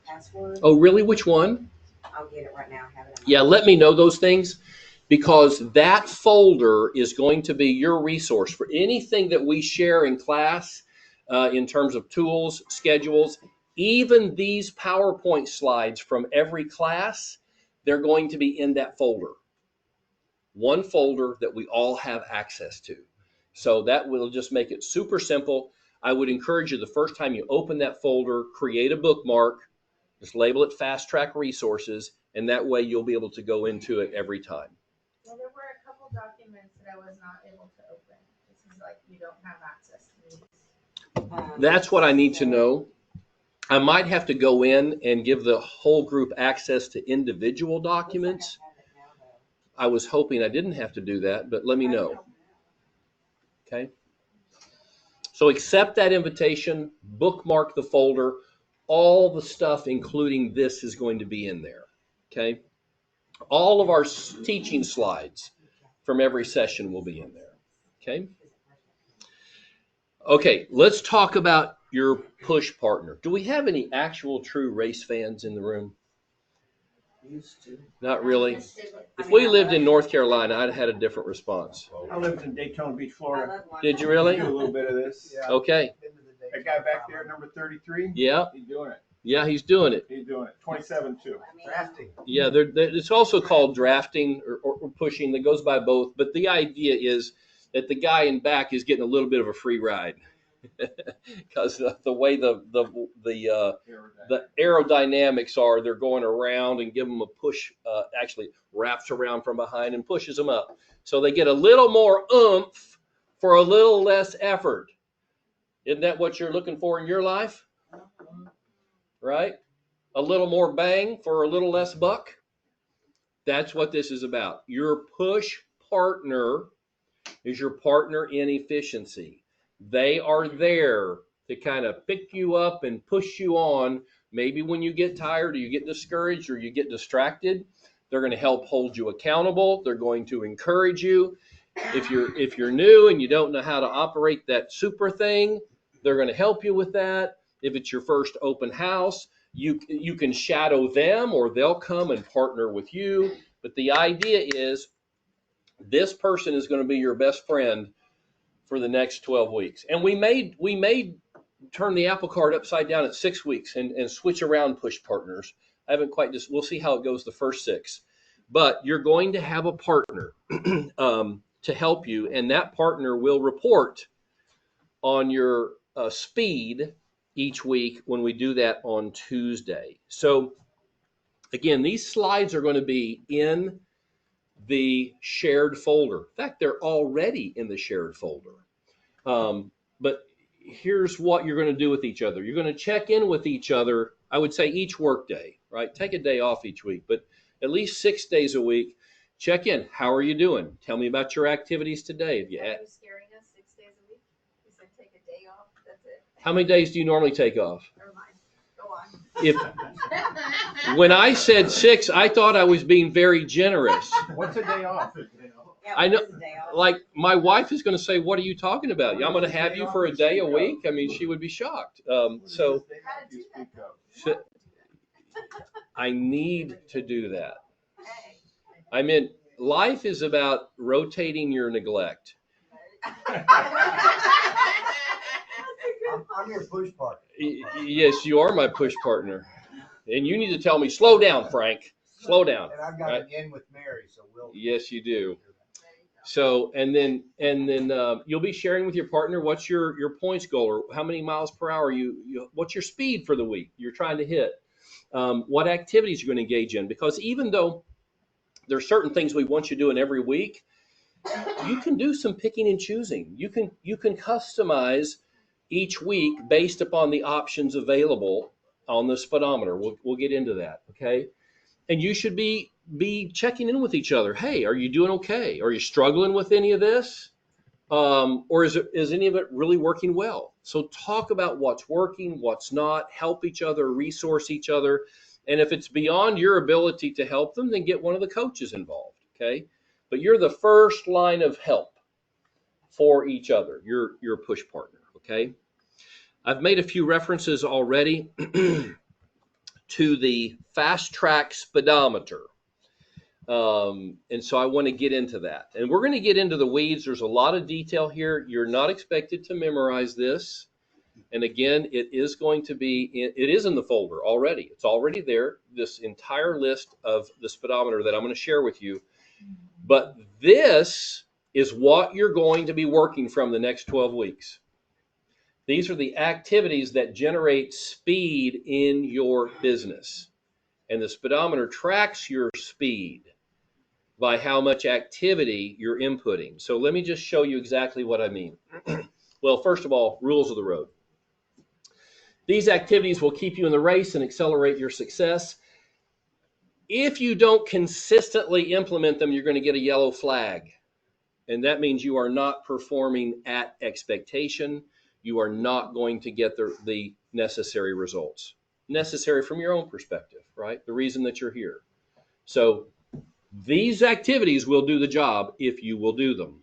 password. Oh, really? Which one? I'll get it right now. Have it. Yeah, let me know those things, because that folder is going to be your resource for anything that we share in class in terms of tools, schedules, even these PowerPoint slides from every class. They're going to be in that folder. One folder that we all have access to. So that will just make it super simple. I would encourage you, the first time you open that folder, create a bookmark, just label it Fast Track Resources, and that way you'll be able to go into it every time. Well, there were a couple documents that I was not able to open. This is like, you don't have access to these. That's what I need to know. I might have to go in and give the whole group access to individual documents. I was hoping I didn't have to do that, but let me know. Okay. So accept that invitation, bookmark the folder. All the stuff, including this, is going to be in there. Okay. All of our teaching slides from every session will be in there. Okay. Okay, let's talk about your push partner. Do we have any actual true race fans in the room? Used to. Not really. If we lived in North Carolina, I'd have had a different response. I lived in Daytona Beach, Florida. Did you really? Do a little bit of this. Yeah. Okay. That guy back there, number 33. Yeah. He's doing it. Yeah, he's doing it. He's doing it. 27 too. Drafting. Yeah, it's also called drafting or pushing. That goes by both. But the idea is that the guy in back is getting a little bit of a free ride because the way the aerodynamics are, they're going around and give them a push. Actually, wraps around from behind and pushes them up, so they get a little more oomph for a little less effort. Isn't that what you're looking for in your life? Right? A little more bang for a little less buck. That's what this is about. Your push partner is your partner in efficiency. They are there to kind of pick you up and push you on. Maybe when you get tired or you get discouraged or you get distracted, they're going to help hold you accountable. They're going to encourage you. If you're new and you don't know how to operate that super thing, they're going to help you with that. If it's your first open house, you can shadow them or they'll come and partner with you. But the idea is this person is going to be your best friend for the next 12 weeks. And we may turn the apple cart upside down at 6 weeks and switch around push partners. I haven't quite we'll see how it goes the first 6. But you're going to have a partner to help you, and that partner will report on your speed each week when we do that on Tuesday. So again, these slides are going to be in the shared folder. In fact, they're already in the shared folder. But here's what you're going to do with each other. You're going to check in with each other, I would say each work day, right? Take a day off each week, but at least 6 days a week. Check in. How are you doing? Tell me about your activities today. Have you Are you scaring us 6 days a week? You said take a day off. That's it. How many days do you normally take off? Never mind. Go on. When I said 6, I thought I was being very generous. What's a day off? Yeah, I know, it is a day off. like my wife is going to say, "What are you talking about? I'm going to have you for a day a week." I mean, she would be shocked. So I need to do that. I mean, life is about rotating your neglect. I'm your push partner. Yes, you are my push partner. And you need to tell me, slow down, Frank. Slow down. And I've got Right? an in with Mary, so we'll. Yes, you do. So, and then you'll be sharing with your partner what's your points goal, or how many miles per hour what's your speed for the week you're trying to hit, what activities you're going to engage in. Because even though there's certain things we want you doing every week, you can do some picking and choosing. You can customize each week based upon the options available on the speedometer. We'll get into that, okay? And you should be checking in with each other. Hey, are you doing okay? Are you struggling with any of this? Or is any of it really working well? So talk about what's working, what's not, help each other, resource each other. And if it's beyond your ability to help them, then get one of the coaches involved, okay? But you're the first line of help for each other, your push partner, okay? I've made a few references already to the Fast Track speedometer. And so I want to get into that. And we're going to get into the weeds. There's a lot of detail here. You're not expected to memorize this. And again, it is in the folder already. It's already there, this entire list of the speedometer that I'm going to share with you. But this is what you're going to be working from the next 12 weeks. These are the activities that generate speed in your business. And the speedometer tracks your speed by how much activity you're inputting. So let me just show you exactly what I mean. Well, first of all, rules of the road. These activities will keep you in the race and accelerate your success. If you don't consistently implement them, you're going to get a yellow flag. And that means you are not performing at expectation. You are not going to get the necessary results. Necessary from your own perspective, right? The reason that you're here. So these activities will do the job if you will do them.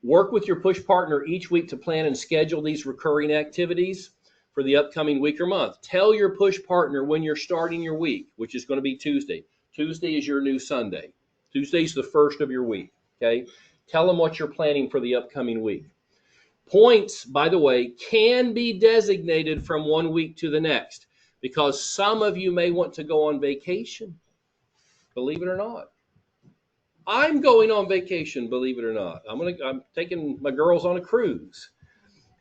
Work with your push partner each week to plan and schedule these recurring activities for the upcoming week or month. Tell your push partner when you're starting your week, which is going to be Tuesday. Tuesday is your new Sunday. Tuesday's the first of your week, okay? Tell them what you're planning for the upcoming week. Points, by the way, can be designated from one week to the next because some of you may want to go on vacation, believe it or not. I'm going on vacation, believe it or not. I'm taking my girls on a cruise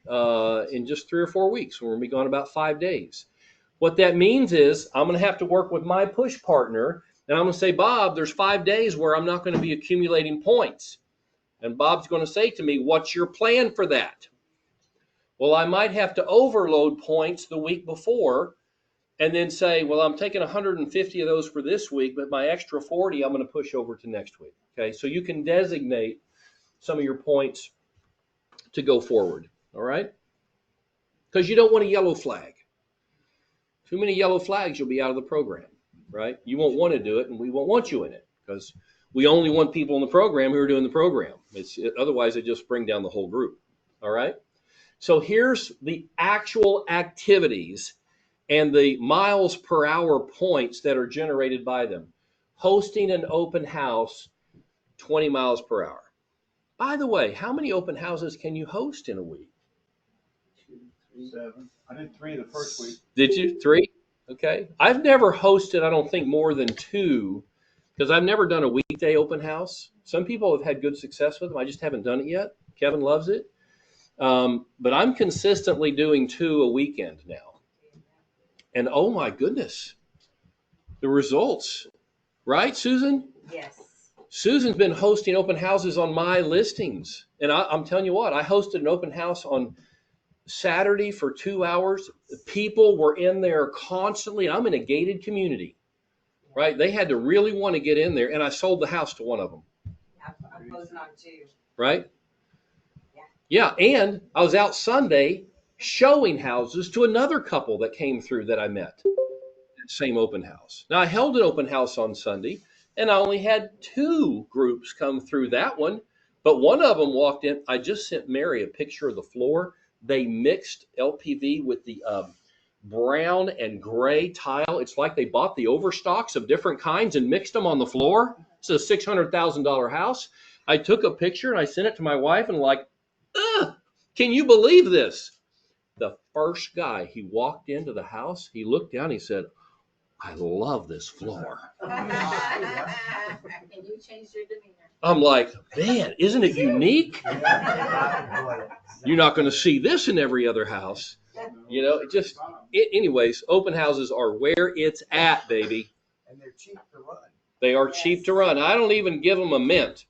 in just 3 or 4 weeks. We're going to be gone about 5 days. What that means is I'm going to have to work with my push partner, and I'm going to say, Bob, there's 5 days where I'm not going to be accumulating points. And Bob's going to say to me, what's your plan for that? Well, I might have to overload points the week before and then say, well, I'm taking 150 of those for this week, but my extra 40 I'm going to push over to next week. Okay, so you can designate some of your points to go forward, all right? Because you don't want a yellow flag. Too many yellow flags, you'll be out of the program, right? You won't want to do it, and we won't want you in it because we only want people in the program who are doing the program. Otherwise, it just bring down the whole group, all right? So here's the actual activities and the miles per hour points that are generated by them. Hosting an open house, 20 miles per hour. By the way, how many open houses can you host in a week? 7. I did 3 the first week. Did you? 3? Okay. I've never hosted, I don't think, more than 2 because I've never done a weekday open house. Some people have had good success with them. I just haven't done it yet. Kevin loves it. But I'm consistently doing 2 a weekend now. And oh my goodness, the results, right, Susan? Yes. Susan's been hosting open houses on my listings. And I'm telling you what, I hosted an open house on Saturday for 2 hours. People were in there constantly. I'm in a gated community, right? They had to really want to get in there. And I sold the house to one of them. I'm closing on 2. Right? Yeah. And I was out Sunday showing houses to another couple that came through that I met. Same open house. Now I held an open house on Sunday and I only had 2 groups come through that one, but one of them walked in. I just sent Mary a picture of the floor. They mixed LPV with the brown and gray tile. It's like they bought the overstocks of different kinds and mixed them on the floor. It's a $600,000 house. I took a picture and I sent it to my wife and like, can you believe this? The first guy, he walked into the house, he looked down, he said, I love this floor. And you changed your demeanor. I'm like, man, isn't it unique? You're not going to see this in every other house. You know, anyways, open houses are where it's at, baby. And they're cheap to run. They are cheap to run. I don't even give them a mint.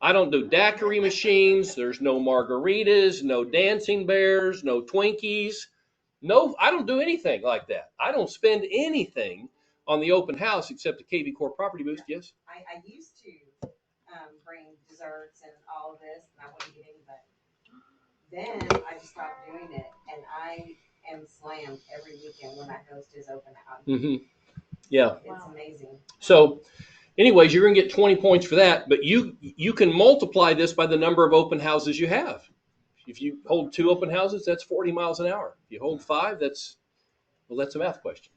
I don't do daiquiri machines. There's no margaritas, no dancing bears, no Twinkies. No, I don't do anything like that. I don't spend anything on the open house except the KV Core Property Boost. Yes? I used to bring desserts and all of this, and I wouldn't get any, but then I just stopped doing it, and I am slammed every weekend when I host his open house. Mm-hmm. Yeah. It's amazing. So anyways, you're going to get 20 points for that, but you can multiply this by the number of open houses you have. If you hold 2 open houses, that's 40 miles an hour. If you hold 5, that's a math question.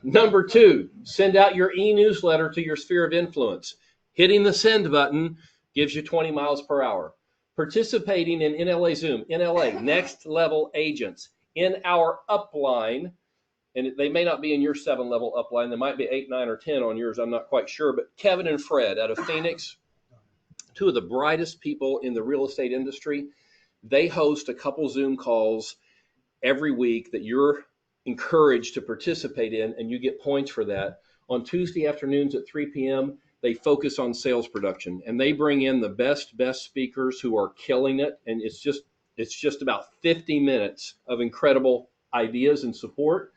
Number 2, send out your e-newsletter to your sphere of influence. Hitting the send button gives you 20 miles per hour. Participating in NLA Zoom, NLA, Next Level Agents, in our upline. And they may not be in your 7-level upline. They might be 8, 9, or 10 on yours. I'm not quite sure. But Kevin and Fred out of Phoenix, 2 of the brightest people in the real estate industry, they host a couple Zoom calls every week that you're encouraged to participate in, and you get points for that. On Tuesday afternoons at 3 p.m., they focus on sales production, and they bring in the best speakers who are killing it. And it's just about 50 minutes of incredible ideas and support.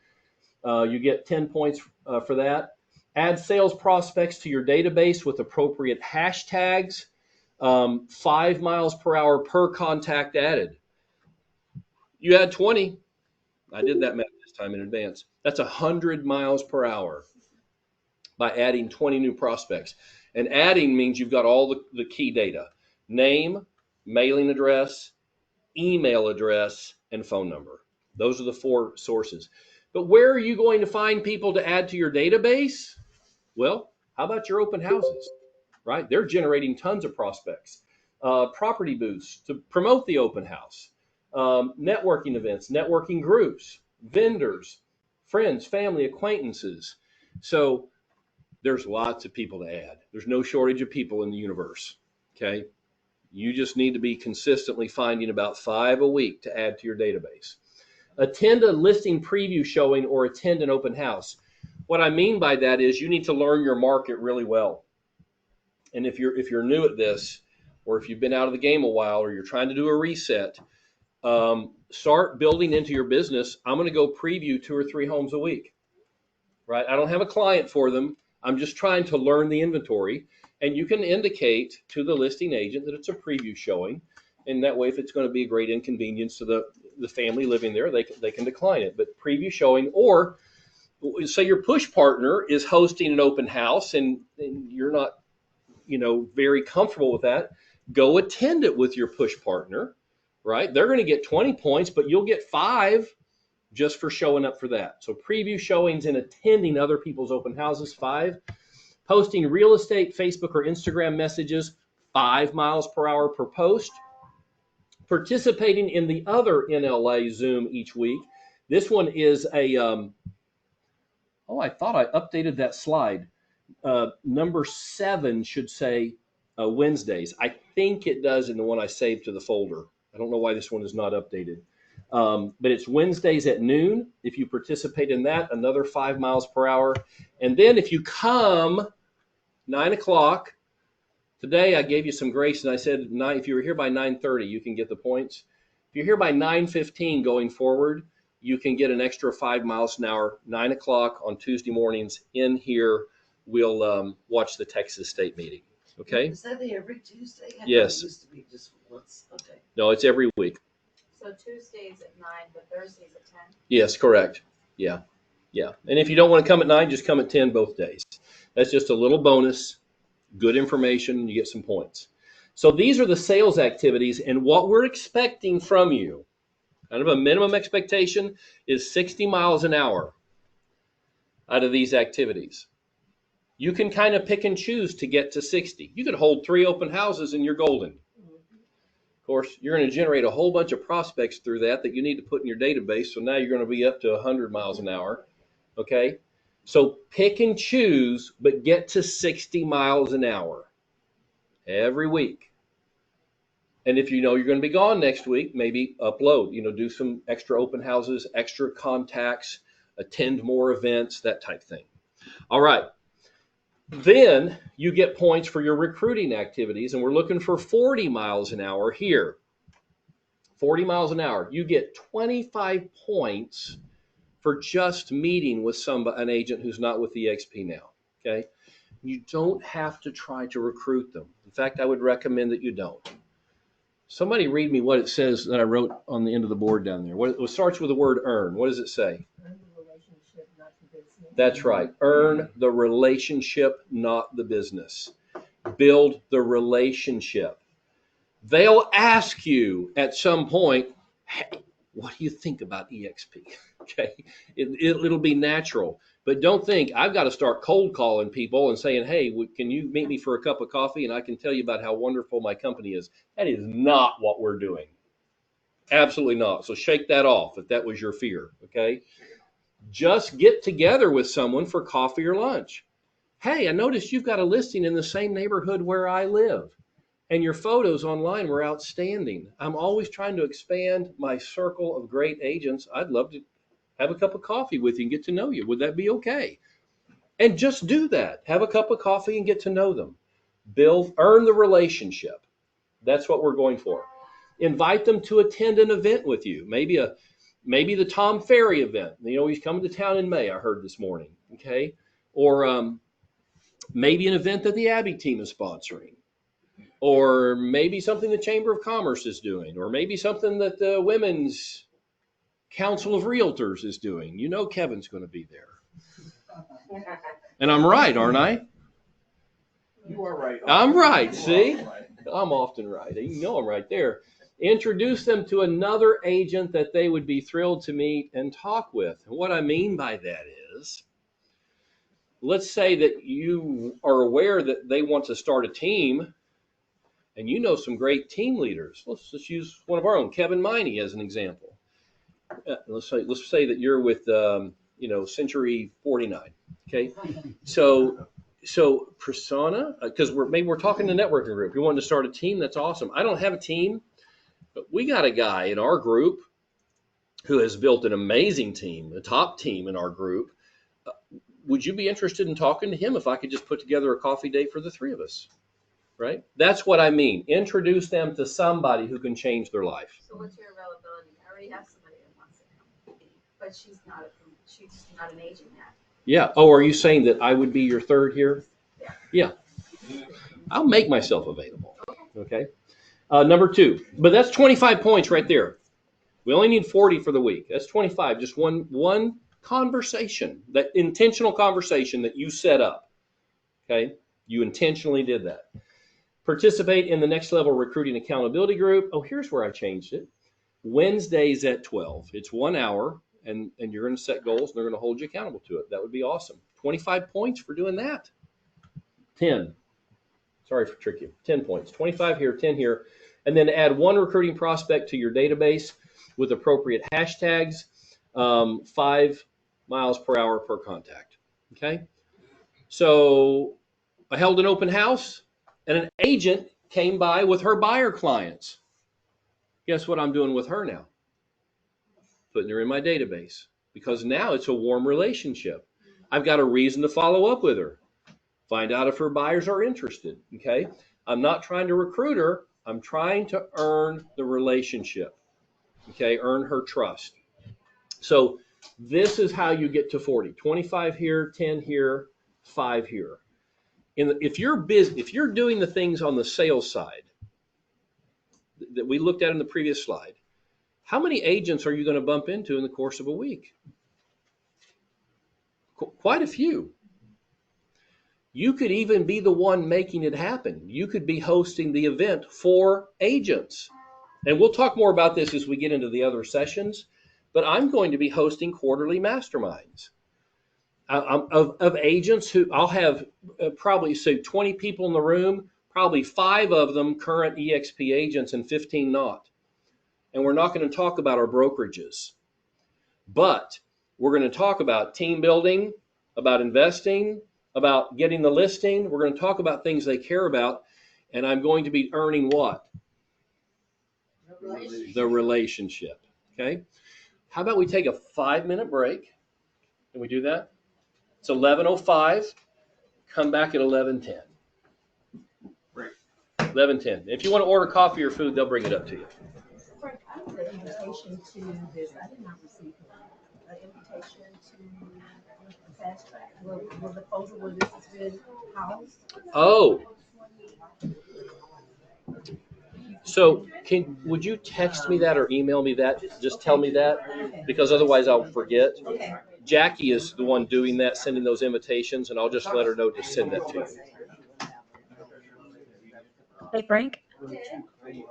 You get 10 points for that. Add sales prospects to your database with appropriate hashtags. 5 miles per hour per contact added. You add 20. I did that math this time in advance. That's 100 miles per hour by adding 20 new prospects. And adding means you've got all the key data: name, mailing address, email address, and phone number. Those are the 4 sources. But where are you going to find people to add to your database? Well, how about your open houses, right? They're generating tons of prospects. Property booths to promote the open house. Networking events, networking groups, vendors, friends, family, acquaintances. So there's lots of people to add. There's no shortage of people in the universe, okay? You just need to be consistently finding about 5 a week to add to your database. Attend a listing preview showing or attend an open house. What I mean by that is you need to learn your market really well. And if you're new at this, or if you've been out of the game a while, or you're trying to do a reset, start building into your business. I'm going to go preview 2 or 3 homes a week, right? I don't have a client for them. I'm just trying to learn the inventory. And you can indicate to the listing agent that it's a preview showing. And that way, if it's going to be a great inconvenience to the family living there, they can decline it. But preview showing, or say your push partner is hosting an open house and you're not, very comfortable with that, go attend it with your push partner, right? They're going to get 20 points, but you'll get 5 just for showing up for that. So preview showings and attending other people's open houses, 5. Posting real estate, Facebook, or Instagram messages, 5 miles per hour per post. Participating in the other NLA Zoom each week. This one is a, I thought I updated that slide. Number 7 should say Wednesdays. I think it does in the one I saved to the folder. I don't know why this one is not updated. But it's Wednesdays at noon. If you participate in that, another 5 miles per hour. And then if you come 9 o'clock, today I gave you some grace and I said, if you were here by 9:30, you can get the points. If you're here by 9:15 going forward, you can get an extra 5 miles an hour, 9 o'clock on Tuesday mornings in here. We'll watch the Texas State meeting. Okay? Is that every Tuesday? I thought Yes. It used to be just once. Okay. No, it's every week. So Tuesdays at 9, but Thursdays at 10. Yes, correct. Yeah. And if you don't want to come at 9, just come at 10 both days. That's just a little bonus, good information, you get some points. So these are the sales activities, and what we're expecting from you, kind of a minimum expectation, is 60 miles an hour out of these activities. You can kind of pick and choose to get to 60. You could hold 3 open houses and you're golden. Of course, you're going to generate a whole bunch of prospects through that you need to put in your database. So now you're going to be up to 100 miles an hour. Okay? So pick and choose, but get to 60 miles an hour every week. And if you know you're going to be gone next week, maybe upload, do some extra open houses, extra contacts, attend more events, that type thing. All right. Then you get points for your recruiting activities, and we're looking for 40 miles an hour here. 40 miles an hour. You get 25 points for just meeting with an agent who's not with EXP now, okay? You don't have to try to recruit them. In fact, I would recommend that you don't. Somebody read me what it says that I wrote on the end of the board down there. It starts with the word earn. What does it say? That's right. Earn the relationship, not the business. Build the relationship. They'll ask you at some point, hey, what do you think about EXP? Okay, it'll be natural. But don't think I've got to start cold calling people and saying, hey, can you meet me for a cup of coffee and I can tell you about how wonderful my company is. That is not what we're doing. Absolutely not. So shake that off if that was your fear, okay? Just get together with someone for coffee or lunch. Hey, I noticed you've got a listing in the same neighborhood where I live, and your photos online were outstanding. I'm always trying to expand my circle of great agents. I'd love to have a cup of coffee with you and get to know you. Would that be okay? And just do that. Have a cup of coffee and get to know them. Earn the relationship. That's what we're going for. Invite them to attend an event with you. Maybe Maybe the Tom Ferry event. He's coming to town in May, I heard this morning. Okay. Or maybe an event that the Abbey team is sponsoring. Or maybe something the Chamber of Commerce is doing. Or maybe something that the Women's Council of Realtors is doing. Kevin's going to be there. And I'm right, aren't I? You are right. I'm right, see? You are right. I'm often right. I'm right there. Introduce them to another agent that they would be thrilled to meet and talk with. And what I mean by that is, let's say that you are aware that they want to start a team, and you know some great team leaders. Let's just use one of our own, Kevin Miney, as an example. Let's say that you're with Century 49. Okay, so persona, because we're talking to networking group. You want to start a team? That's awesome. I don't have a team, but we got a guy in our group who has built an amazing team, a top team in our group. Would you be interested in talking to him if I could just put together a coffee date for the three of us? Right? That's what I mean. Introduce them to somebody who can change their life. So what's your availability? I already have somebody that wants to come, but she's not an agent yet. Yeah. Oh, are you saying that I would be your third here? Yeah. I'll make myself available. Okay. Number 2, but that's 25 points right there. We only need 40 for the week. That's 25. Just one conversation, that intentional conversation that you set up. Okay. You intentionally did that. Participate in the Next Level Recruiting Accountability Group. Oh, here's where I changed it. Wednesdays at 12. It's 1 hour, and you're going to set goals, and they're going to hold you accountable to it. That would be awesome. 25 points for doing that. 10. Sorry for tricking you. 10 points. 25 here, 10 here. And then add one recruiting prospect to your database with appropriate hashtags, 5 miles per hour per contact. Okay? So I held an open house, and an agent came by with her buyer clients. Guess what I'm doing with her now? Putting her in my database, because now it's a warm relationship. I've got a reason to follow up with her. Find out if her buyers are interested. Okay? I'm not trying to recruit her. I'm trying to earn the relationship. Okay? Earn her trust. So this is how you get to 40. 25 here, 10 here, 5 here. If you're doing the things on the sales side that we looked at in the previous slide, how many agents are you going to bump into in the course of a week? Quite a few. You could even be the one making it happen. You could be hosting the event for agents. And we'll talk more about this as we get into the other sessions, but I'm going to be hosting quarterly masterminds of agents who I'll have probably 20 people in the room, probably 5 of them current EXP agents and 15 not. And we're not going to talk about our brokerages, but we're going to talk about team building, about investing, about getting the listing. We're going to talk about things they care about, and I'm going to be earning what? The relationship. Okay? How about we take a 5-minute break? Can we do that? It's 11:05. Come back at 11:10. Break. 11:10. If you want to order coffee or food, they'll bring it up to you. Frank, I have the invitation to this. I did not receive an invitation to fast track. Will the proposal where this has been housed? Oh. So would you text me that or email me that? Just tell me that, because otherwise I'll forget. Okay. Jackie is the one doing that, sending those invitations, and I'll just let her know to send that to you. Hey, Frank.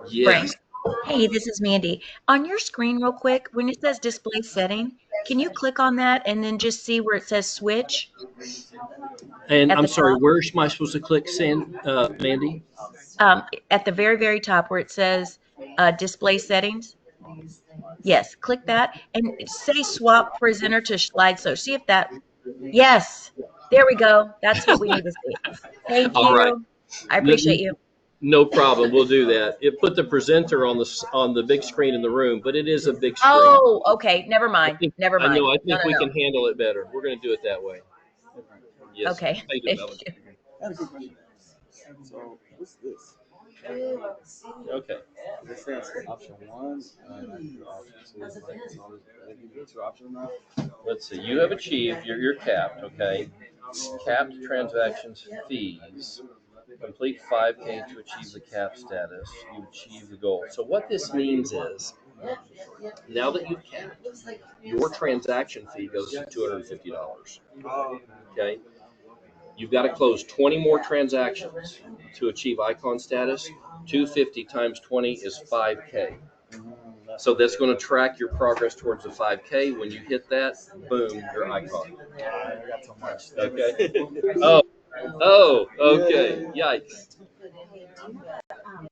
Yes. Frank. Hey, this is Mandy. On your screen real quick, when it says display setting, can you click on that and then just see where it says switch? And At I'm the sorry, top? where am I supposed to click, Mandy? At the very, very top where it says display settings. Yes, click that and say swap presenter to slideshow. See if that, yes, there we go. That's what we need to see. Thank you. All right. I appreciate you. No problem. We'll do that. It put the presenter on the big screen in the room, but it is a big screen. Oh, okay. Never mind. Never mind. I think No. we can handle it better. We're going to do it that way. Yes. Okay. Thank you, Melanie. So what's this? Okay. This says option 1, and I do option 2. Right? So I give you 2 options now. Let's see. You have achieved. You're capped. Okay. Capped transactions fees. Complete 5K to achieve the cap status. You achieve the goal. So what this means is, now that you've capped, your transaction fee goes to $250. Okay. You've got to close 20 more transactions to achieve icon status. 250 times 20 is 5K. So that's going to track your progress towards the 5K. When you hit that, boom, you're icon. I got so much. Okay. Oh, okay. Yikes.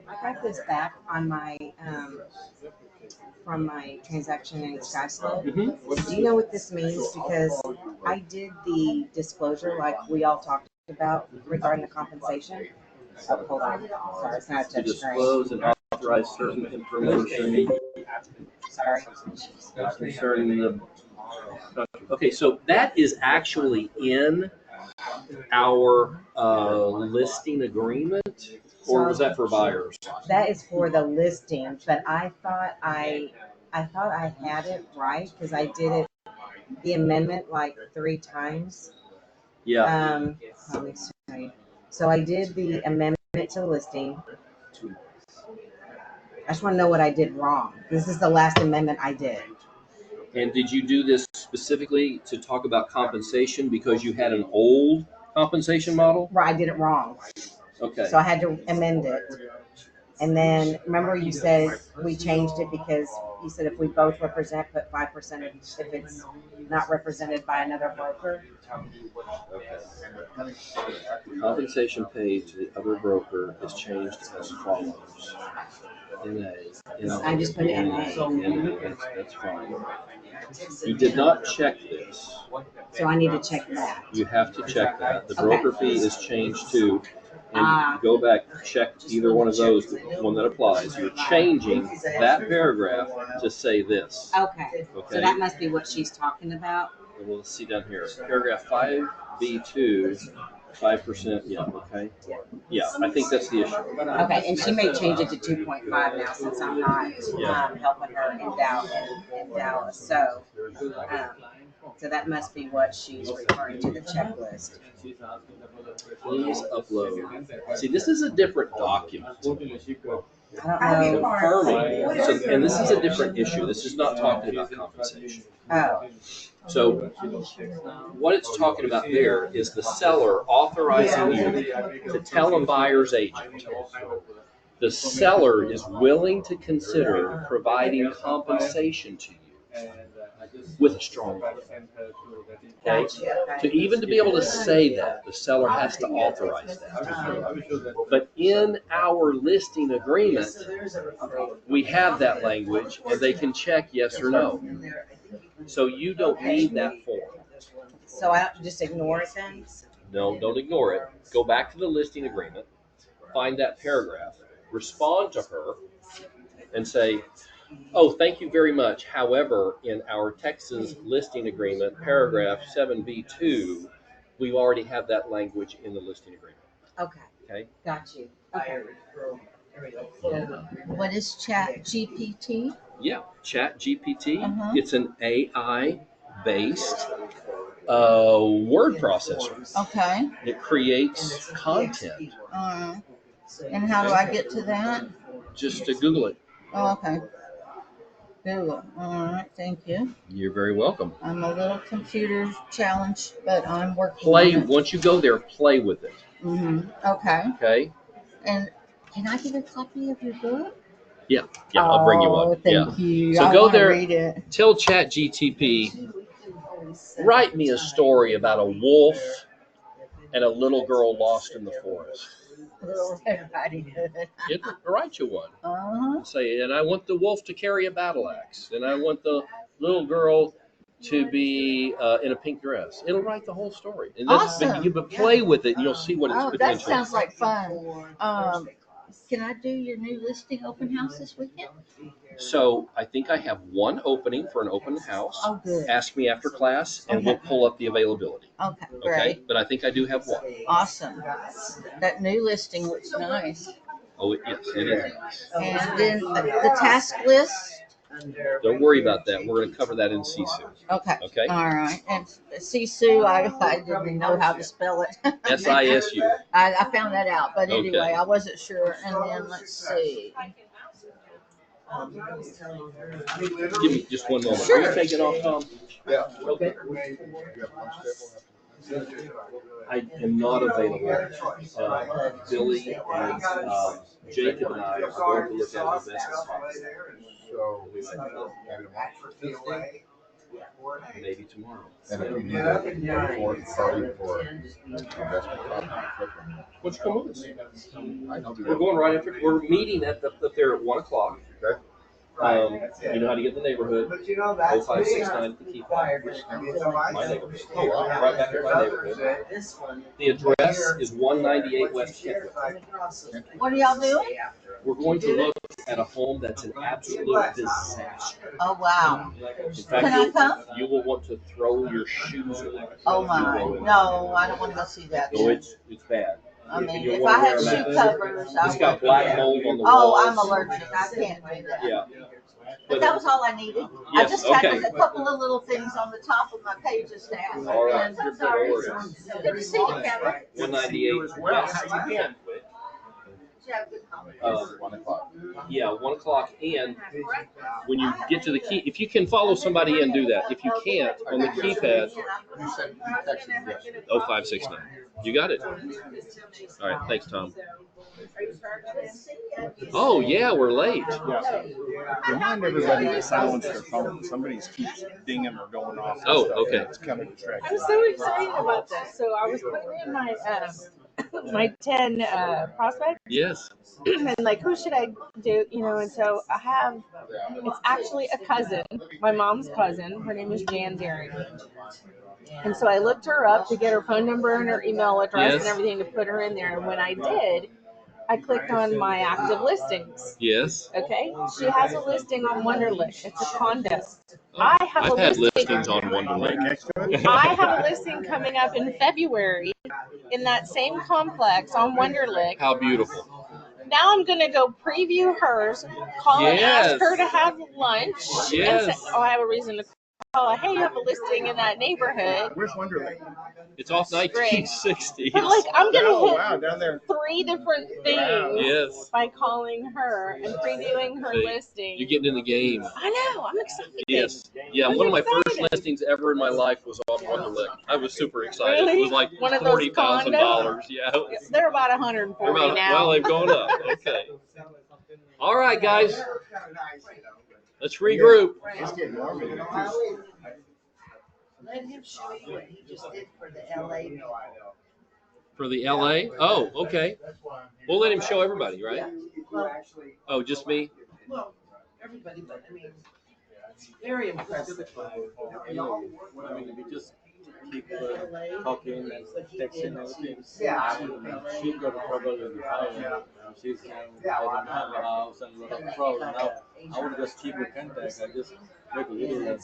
I got this back on my from my transaction in SkySlope. Mm-hmm. Do you know what this means? Because I did the disclosure like we all talked about regarding the compensation. Oh, hold on. Sorry, it's not a To touch screen. disclose and authorize certain information Sorry. concerning the. Okay, so that is actually in our listing agreement, or was that for buyers? That is for the listing, but I thought I had it right because I did it the amendment like 3 times. Yeah. Let me see. So I did the amendment to the listing. I just want to know what I did wrong. This is the last amendment I did. And did you do this specifically to talk about compensation because you had an old compensation model? Right, I did it wrong. Okay. So I had to amend it. And then remember you said we changed it because you said if we both represent, put 5% if it's not represented by another broker. Okay. Compensation paid to the other broker is changed as follows. I just put NA. That's fine. You did not check this. So I need to check that. You have to check that. The broker fee is changed to, and go back, check either one of those, the one that applies. You're changing that paragraph to say this. Okay. So that must be what she's talking about. And we'll see down here. Paragraph 5B2, 5%. Yeah, okay. Yeah, I think that's the issue. Okay, and she may change it to 2.5 now since I'm not helping her in Dallas. So that must be what she's referring to, the checklist. Please upload. See, this is a different document. I don't know. Confirming. So, and this is a different issue. This is not talking about compensation. Oh. So what it's talking about there is the seller authorizing you to tell a buyer's agent. The seller is willing to consider providing compensation to you with a strong offer. Okay? To be able to say that, the seller has to authorize that. But in our listing agreement, we have that language, and they can check yes or no. So you don't need that form. So I don't just ignore it then? No, don't ignore it. Go back to the listing agreement, find that paragraph, respond to her, and say, oh, thank you very much. However, in our Texas listing agreement, paragraph 7B2, we already have that language in the listing agreement. Okay. Okay? Got you. Okay. What is Chat GPT? Yeah, Chat GPT. It's an AI-based word processor. Okay. It creates content. And how do I get to that? Just to Google it. Oh, okay. Google. All right. Thank you. You're very welcome. I'm a little computer challenged, but I'm working on it. Once you go there, play with it. Okay. Okay. And can I get a copy of your book? Yeah, I'll bring you one. Thank you. So I go there, read it. tell ChatGTP, write me a story about a wolf and a little girl lost in the forest. Little Red Riding Hood. It'll write you one. Say, and I want the wolf to carry a battle axe, and I want the little girl to be in a pink dress. It'll write the whole story. And Awesome. You play with it, and you'll see what its That potential sounds is. like fun. Can I do your new listing open house this weekend? So I think I have one opening for an open house. Oh, good. Ask me after class, and we'll pull up the availability. Okay, Okay, great. but I think I do have one. Awesome. That new listing looks nice. Oh, yes, it is. And then the task list. Don't worry about that. We're going to cover that in Sisu. Okay. Okay? All right. And Sisu, I didn't know how to spell it. SISU. I found that out, but Okay. anyway, I wasn't sure. And then let's see. Give me just one moment. Sure. Are you taking off, Tom? Yeah. Okay. I am not available. Billy and Jacob and I are going to look at the business. So We might go. Maybe tomorrow. And if you need a fourth party for investment property, What's come with us? I know. We're going right after. We're meeting at up there at 1 o'clock. Okay. You know how to get in the neighborhood. 0569 at the key pad. My neighborhood. Right back in my neighborhood. The address is 198 West Kentwood. What are y'all doing? We're going to look at a home that's an absolute disaster. Oh, wow. In Can I fact, come? you will want to throw your shoes away. Oh, my. No, I don't want to go see that. No, it's bad. I mean, You'll if wanna I wear had a shoe mask. covers, I It's got would. black mold on the walls. Oh, I'm allergic. I can't do that. Yeah. But that was all I needed. I Yes, just had okay. a couple of little things on the top of my pages to ask. All right. And I'm sorry. No worries. Good to see you, Kevin. 198 West Kentwood. Did you have a good conversation? 1 o'clock. Yeah, 1 o'clock. And when you get to the key, if you can follow somebody in, do that. If you can't, on the keypad, You said you texted yes. 0569. You got it. All right. Thanks, Tom. Oh, yeah, we're late. Yeah. Remind everybody to silence their phone. Somebody keeps dinging or going off. and Oh, stuff. okay. It's kind of distracting. I'm so excited about this. So I was putting in my my 10 prospects Yes. and like who should I do, you know, and so I have, it's actually a cousin, my mom's cousin. Her name is Jan Daring. And so I looked her up to get her phone number and her email address Yes. and everything to put her in there. And when I did, I clicked on my active listings. Yes. Okay, she has a listing on Wonderlic. It's a condo. I have I've a had listing. listings on Wonderlic. I have a listing coming up in February in that same complex on Wonderlic. How beautiful. Now I'm gonna go preview hers, call and Yes. ask her to have lunch, Yes. and say, oh, I have a reason to call her. Hey, you have a listing in that neighborhood. Where's Wonderlic? It's off 1960s. But like, I'm gonna Oh, hit wow, down there. 3 different things Yes. by calling her and previewing her See, listing. You're getting in the game. I know, I'm excited. Yes. Yeah, I'm one of my first excited. listings ever in my life was on Wonderlic. I was super excited. Really? It was like One of those $40,000. Yeah. it was- They're about 140 They're about- now. Well, they've gone up. Okay. All right, guys. Let's regroup. It's getting warm in here. Let him show you what he just did for the LA. For the LA? Oh, okay. We'll let him show everybody, right? Oh, just me? Well, everybody, but I mean, very impressive. I mean, we just keep talking and texting and everything. Yeah. She got a trouble with the fire. She's doesn't have a house and a lot of problems. Now, I want to just keep in contact. I just make a little.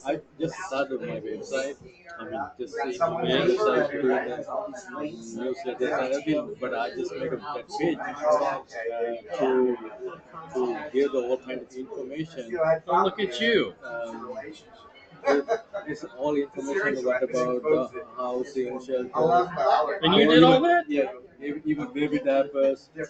I just started my website. I mean, just see website, doing the newsletters and everything. But I just make that page to give the all kind of information. Oh, look at you. It's all information about the housing, shelter. And you did all that? Yeah, even baby diapers, the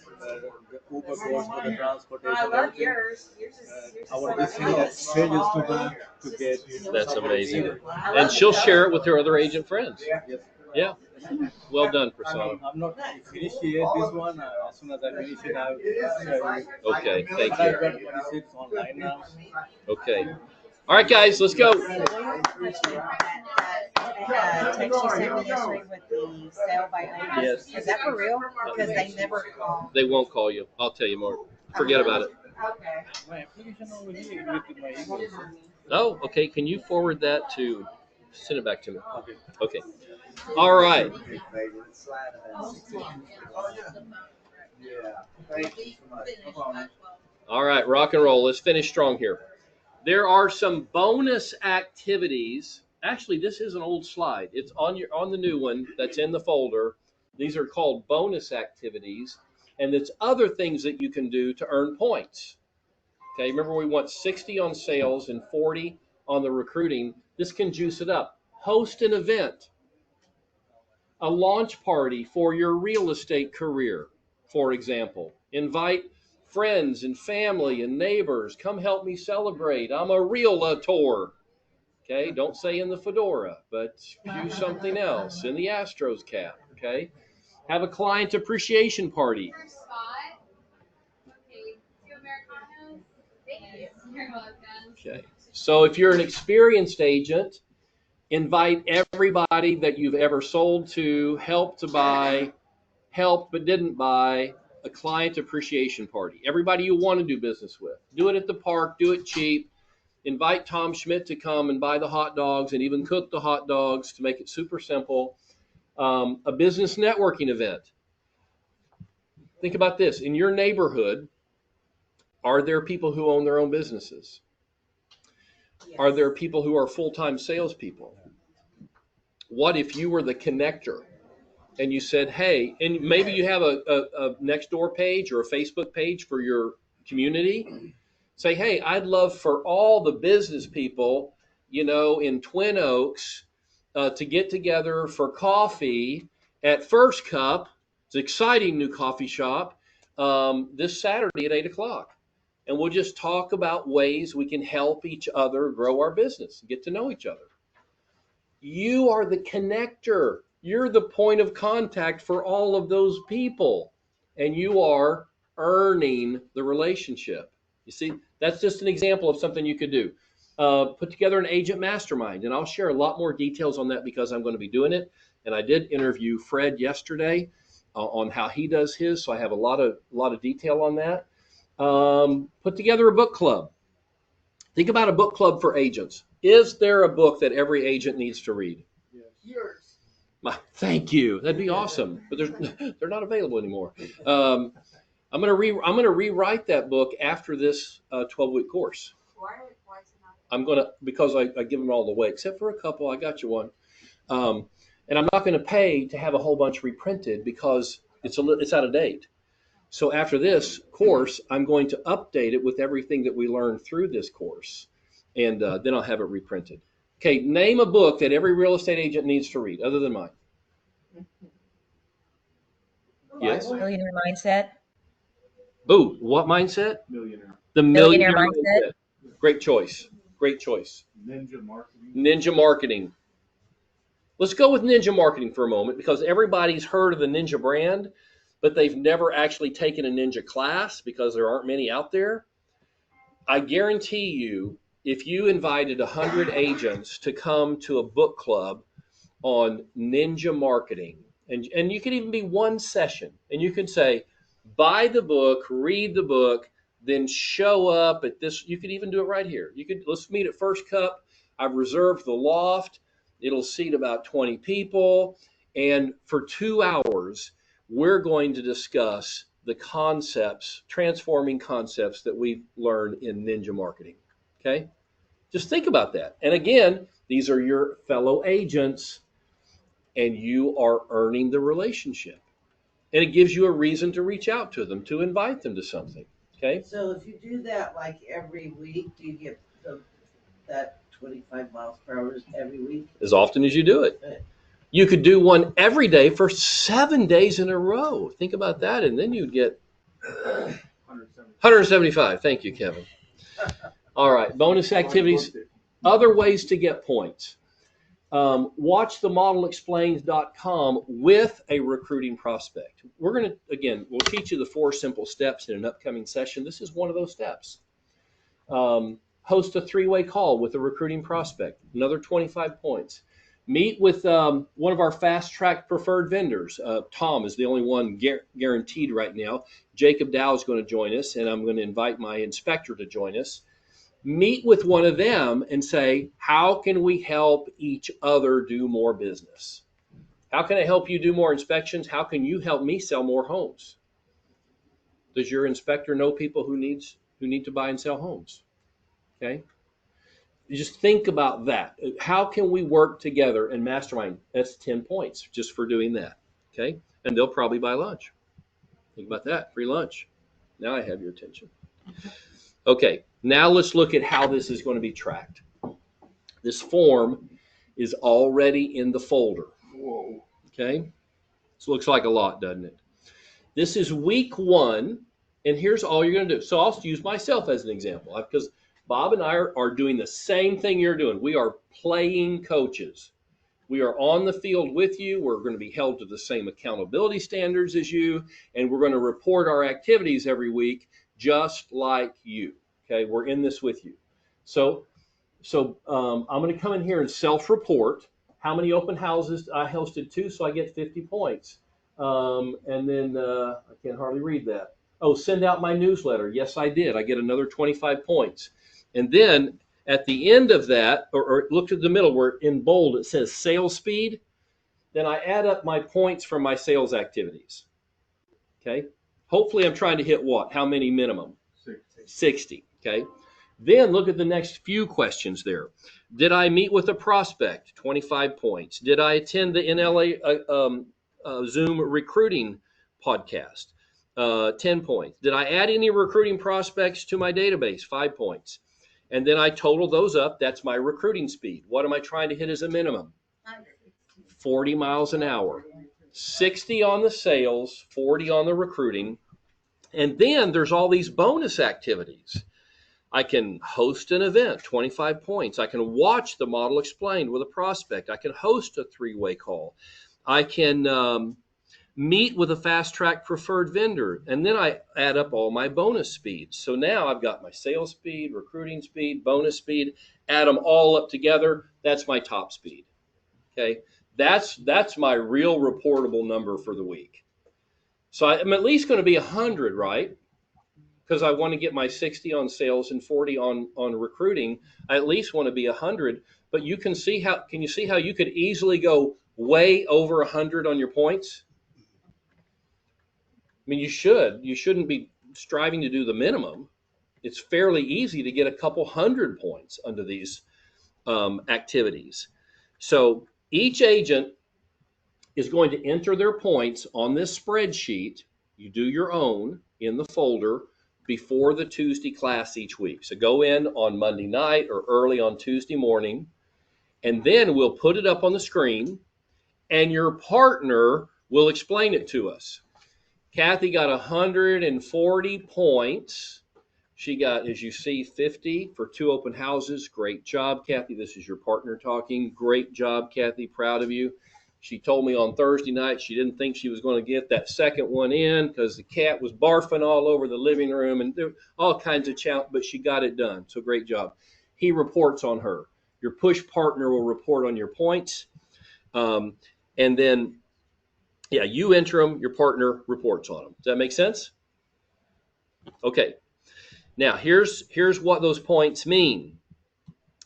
Uber goes for the transportation. I love everything. yours. Yours is I want to send that pages to her to get. That's amazing. And she'll share it with her other agent friends. Yes. Yeah. Well done, Prasanna. I'm not finished yet. This one, as soon as I finish it, I'll share it. Okay, thank I you. got 26 online now. Okay. All right, guys, let's go. Text you sent me yesterday with the sale by owner. Yes. Is that for real? Because they never call. They won't call you. I'll tell you more. Forget about it. Okay. My application over here with my email. Oh, okay. Can you forward that to, send it back to me. Okay. All right. All right, rock and roll. Let's finish strong here. There are some bonus activities. Actually, this is an old slide. It's on the new one that's in the folder. These are called bonus activities. And there's other things that you can do to earn points. Okay, remember we want 60 on sales and 40 on the recruiting. This can juice it up. Host an event, a launch party for your real estate career, for example. Invite friends and family and neighbors. Come help me celebrate. I'm a realtor. Okay, don't say in the fedora, but do something else in the Astros cap. Okay, have a client appreciation party. Okay, so if you're an experienced agent, invite everybody that you've ever sold to, helped to buy, helped but didn't buy, a client appreciation party. Everybody you want to do business with. Do it at the park, do it cheap. Invite Tom Schmidt to come and buy the hot dogs and even cook the hot dogs to make it super simple. A business networking event. Think about this. In your neighborhood, are there people who own their own businesses? Yes. Are there people who are full-time salespeople? What if you were the connector and you said, hey, and maybe you have a Nextdoor page or a Facebook page for your community. Say, hey, I'd love for all the business people, in Twin Oaks to get together for coffee at First Cup. It's an exciting new coffee shop this Saturday at 8 o'clock. And we'll just talk about ways we can help each other grow our business, get to know each other. You are the connector. You're the point of contact for all of those people. And you are earning the relationship. You see, that's just an example of something you could do. Put together an agent mastermind. And I'll share a lot more details on that because I'm going to be doing it. And I did interview Fred yesterday on how he does his. So I have a lot of detail on that. Put together a book club. Think about a book club for agents. Is there a book that every agent needs to read? Yes. Yours. Thank you. That'd be awesome. But they're not available anymore. I'm gonna rewrite that book after this 12-week course. Why is it not? Because I give them all away except for a couple. I got you one. And I'm not going to pay to have a whole bunch reprinted because it's out of date. So after this course, I'm going to update it with everything that we learned through this course, and then I'll have it reprinted. Okay, name a book that every real estate agent needs to read, other than mine. Yes? Millionaire Mindset. Ooh, what mindset? Millionaire. The Millionaire Mindset. Great choice. Great choice. Ninja Marketing. Ninja Marketing. Let's go with Ninja Marketing for a moment because everybody's heard of the Ninja brand, but they've never actually taken a Ninja class because there aren't many out there. I guarantee you, if you invited 100 agents to come to a book club on Ninja Marketing, and you could even be one session, and you could say, buy the book, read the book, then show up at this. You could even do it right here. Let's meet at First Cup. I've reserved the loft. It'll seat about 20 people. And for 2 hours, we're going to discuss the concepts, transforming concepts that we've learned in Ninja Marketing. Okay? Just think about that. And again, these are your fellow agents, and you are earning the relationship. And it gives you a reason to reach out to them, to invite them to something. Okay? So if you do that like every week, do you get that 25 miles per hour every week? As often as you do it. You could do one every day for 7 days in a row. Think about that, and then you'd get 175. Thank you, Kevin. All right, bonus activities, other ways to get points. Watch themodelexplains.com with a recruiting prospect. We're going to, again, we'll teach you the 4 simple steps in an upcoming session. This is one of those steps. Host a 3-way call with a recruiting prospect, another 25 points. Meet with one of our fast track preferred vendors. Tom is the only one guaranteed right now. Jacob Dow is going to join us, and I'm going to invite my inspector to join us. Meet with one of them and say, how can we help each other do more business? How can I help you do more inspections? How can you help me sell more homes? Does your inspector know people who need to buy and sell homes? Okay. You just think about that. How can we work together and mastermind? That's 10 points just for doing that. Okay. And they'll probably buy lunch. Think about that. Free lunch. Now I have your attention. Okay, now let's look at how this is going to be tracked. This form is already in the folder. Whoa. Okay, this looks like a lot, doesn't it? This is week 1, and here's all you're going to do. So I'll use myself as an example, because Bob and I are doing the same thing you're doing. We are playing coaches. We are on the field with you. We're going to be held to the same accountability standards as you, and we're going to report our activities every week just like you. Okay, we're in this with you. So I'm going to come in here and self-report how many open houses I hosted 2, so I get 50 points. And then I can't hardly read that. Oh, send out my newsletter. Yes, I did. I get another 25 points. And then at the end of that, or look at the middle where in bold it says sales speed, then I add up my points from my sales activities. Okay. Hopefully I'm trying to hit what? How many minimum? 60. Okay. Then look at the next few questions there. Did I meet with a prospect? 25 points. Did I attend the NLA Zoom recruiting podcast? 10 points. Did I add any recruiting prospects to my database? 5 points. And then I total those up. That's my recruiting speed. What am I trying to hit as a minimum? 40 miles an hour. 60 on the sales, 40 on the recruiting. And then there's all these bonus activities. I can host an event, 25 points. I can watch the model explained with a prospect. I can host a 3-way call. I can meet with a fast track preferred vendor. And then I add up all my bonus speeds. So now I've got my sales speed, recruiting speed, bonus speed, add them all up together. That's my top speed. Okay. That's my real reportable number for the week. So I'm at least going to be 100, right? Because I want to get my 60 on sales and 40 on recruiting. I at least want to be 100. But you can see how you could easily go way over 100 on your points? I mean, you shouldn't be striving to do the minimum. It's fairly easy to get a couple 100 points under these activities. So each agent is going to enter their points on this spreadsheet. You do your own in the folder before the Tuesday class each week. So go in on Monday night or early on Tuesday morning, and then we'll put it up on the screen, and your partner will explain it to us. Kathy got 140 points. She got, as you see, 50 for 2 open houses. Great job, Kathy. This is your partner talking. Great job, Kathy. Proud of you. She told me on Thursday night she didn't think she was going to get that second one in because the cat was barfing all over the living room and there were all kinds of challenges, but she got it done. So great job. He reports on her. Your push partner will report on your points. And then, yeah, you enter them, your partner reports on them. Does that make sense? Okay. Now, here's what those points mean.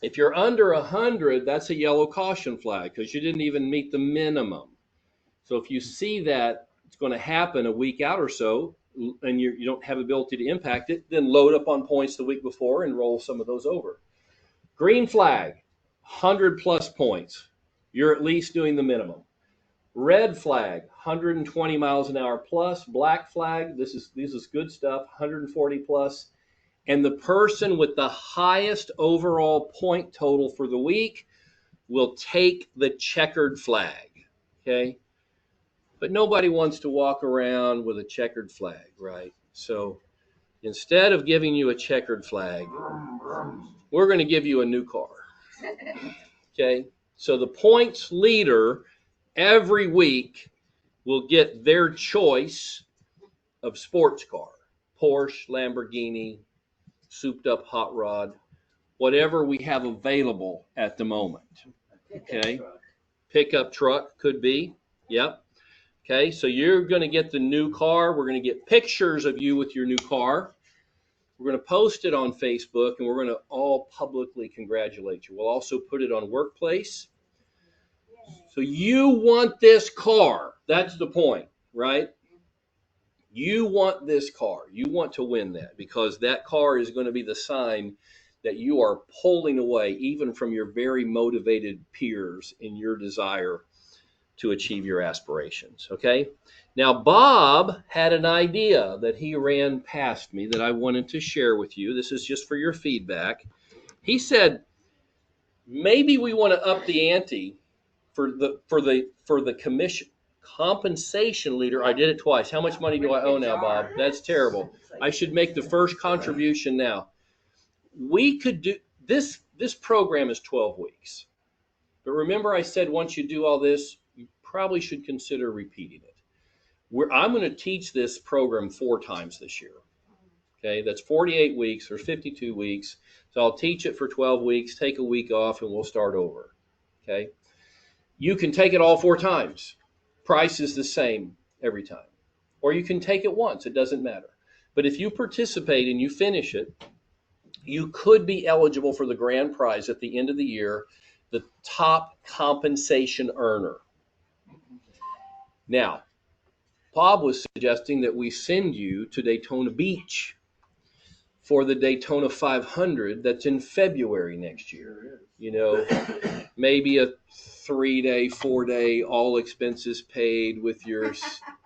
If you're under 100, that's a yellow caution flag because you didn't even meet the minimum. So if you see that it's going to happen a week out or so and you don't have ability to impact it, then load up on points the week before and roll some of those over. Green flag, 100 plus points. You're at least doing the minimum. Red flag, 120 miles an hour plus. Black flag, this is good stuff, 140 plus. And the person with the highest overall point total for the week will take the checkered flag, okay? But nobody wants to walk around with a checkered flag, right? So instead of giving you a checkered flag, we're going to give you a new car, okay? So the points leader every week will get their choice of sports car, Porsche, Lamborghini, souped up hot rod, whatever we have available at the moment. Okay. Pickup truck could be. Yep. Okay. So you're going to get the new car. We're going to get pictures of you with your new car. We're going to post it on Facebook and we're going to all publicly congratulate you. We'll also put it on Workplace. So you want this car. That's the point, right? You want this car. You want to win that because that car is going to be the sign that you are pulling away even from your very motivated peers in your desire to achieve your aspirations. Okay. Now, Bob had an idea that he ran past me that I wanted to share with you. This is just for your feedback. He said, maybe we want to up the ante for the commission compensation leader. I did it twice. How much money do I owe now, Bob? That's terrible. I should make the first contribution now. We could do this. This program is 12 weeks. But remember, I said once you do all this, you probably should consider repeating it. I'm going to teach this program 4 times this year. Okay, that's 48 weeks or 52 weeks. So I'll teach it for 12 weeks, take a week off, and we'll start over. Okay, you can take it all 4 times. Price is the same every time. Or you can take it once. It doesn't matter. But if you participate and you finish it, you could be eligible for the grand prize at the end of the year, the top compensation earner. Now, Bob was suggesting that we send you to Daytona Beach for the Daytona 500 that's in February next year. You know, maybe a 3-day, 4-day, all expenses paid with your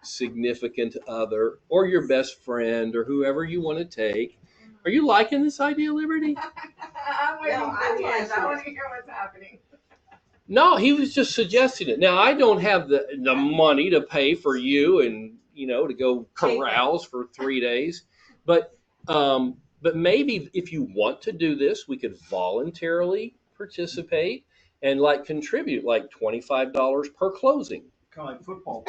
significant other or your best friend or whoever you want to take. Are you liking this idea, Liberty? I'm waiting for the end. I want to hear what's happening. No, he was just suggesting it. Now, I don't have the money to pay for you and, you know, to go carouse for 3 days. But maybe if you want to do this, we could voluntarily participate and like contribute like $25 per closing. Kind of like football.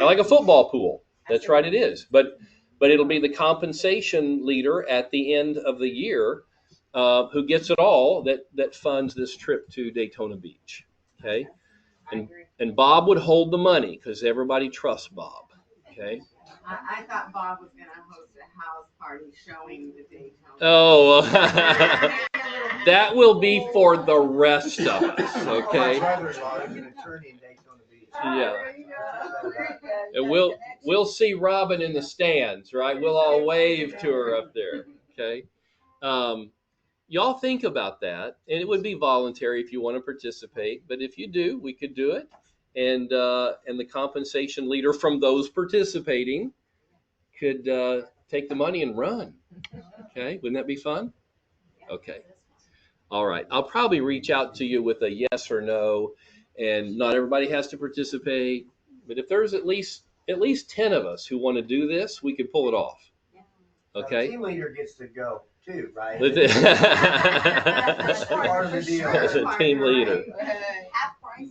Like a football pool. That's right, it is. But it'll be the compensation leader at the end of the year who gets it all that funds this trip to Daytona Beach. Okay, and Bob would hold the money because everybody trusts Bob. Okay. I thought Bob was going to host a house party showing the Daytona. Oh, that will be for the rest of us. Okay. Yeah. And we'll see Robin in the stands, right? We'll all wave to her up there. Okay. Y'all think about that, and it would be voluntary if you want to participate. But if you do, we could do it, and the compensation leader from those participating could take the money and run. Okay, wouldn't that be fun? Okay, all right. I'll probably reach out to you with a yes or no, and not everybody has to participate. But if there's at least 10 of us who want to do this, we could pull it off. Okay. The team leader gets to go too, right? The team leader.